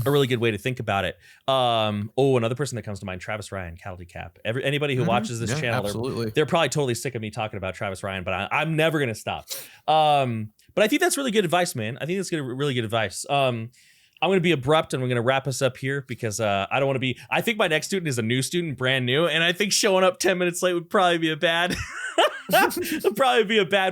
a really good way to think about it. Another person that comes to mind, Travis Ryan, Calorie Cap. Anybody who watches this channel, they're probably totally sick of me talking about Travis Ryan, but I'm never going to stop. But I think that's really good advice, man. I think that's really good advice. I'm going to be abrupt and we're going to wrap us up here because I don't want to be. I think my next student is a new student, brand new, and I think showing up 10 minutes late would probably be a bad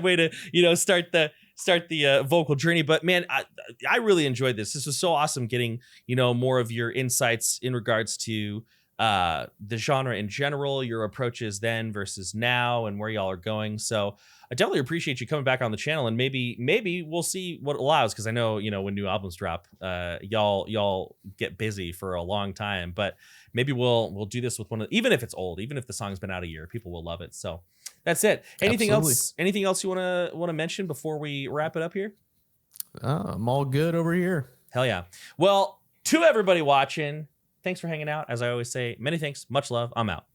way to start the vocal journey. But man, I really enjoyed this. This was so awesome getting more of your insights in regards to the genre in general, your approaches then versus now, and where y'all are going. So I definitely appreciate you coming back on the channel, and maybe we'll see what allows, because I know when new albums drop, y'all get busy for a long time, but maybe we'll do this with even if it's old, even if the song's been out a year, people will love it. So that's it. Anything else you want to mention before we wrap it up here? I'm all good over here. Hell yeah. Well, to everybody watching, thanks for hanging out. As I always say, many thanks, much love. I'm out.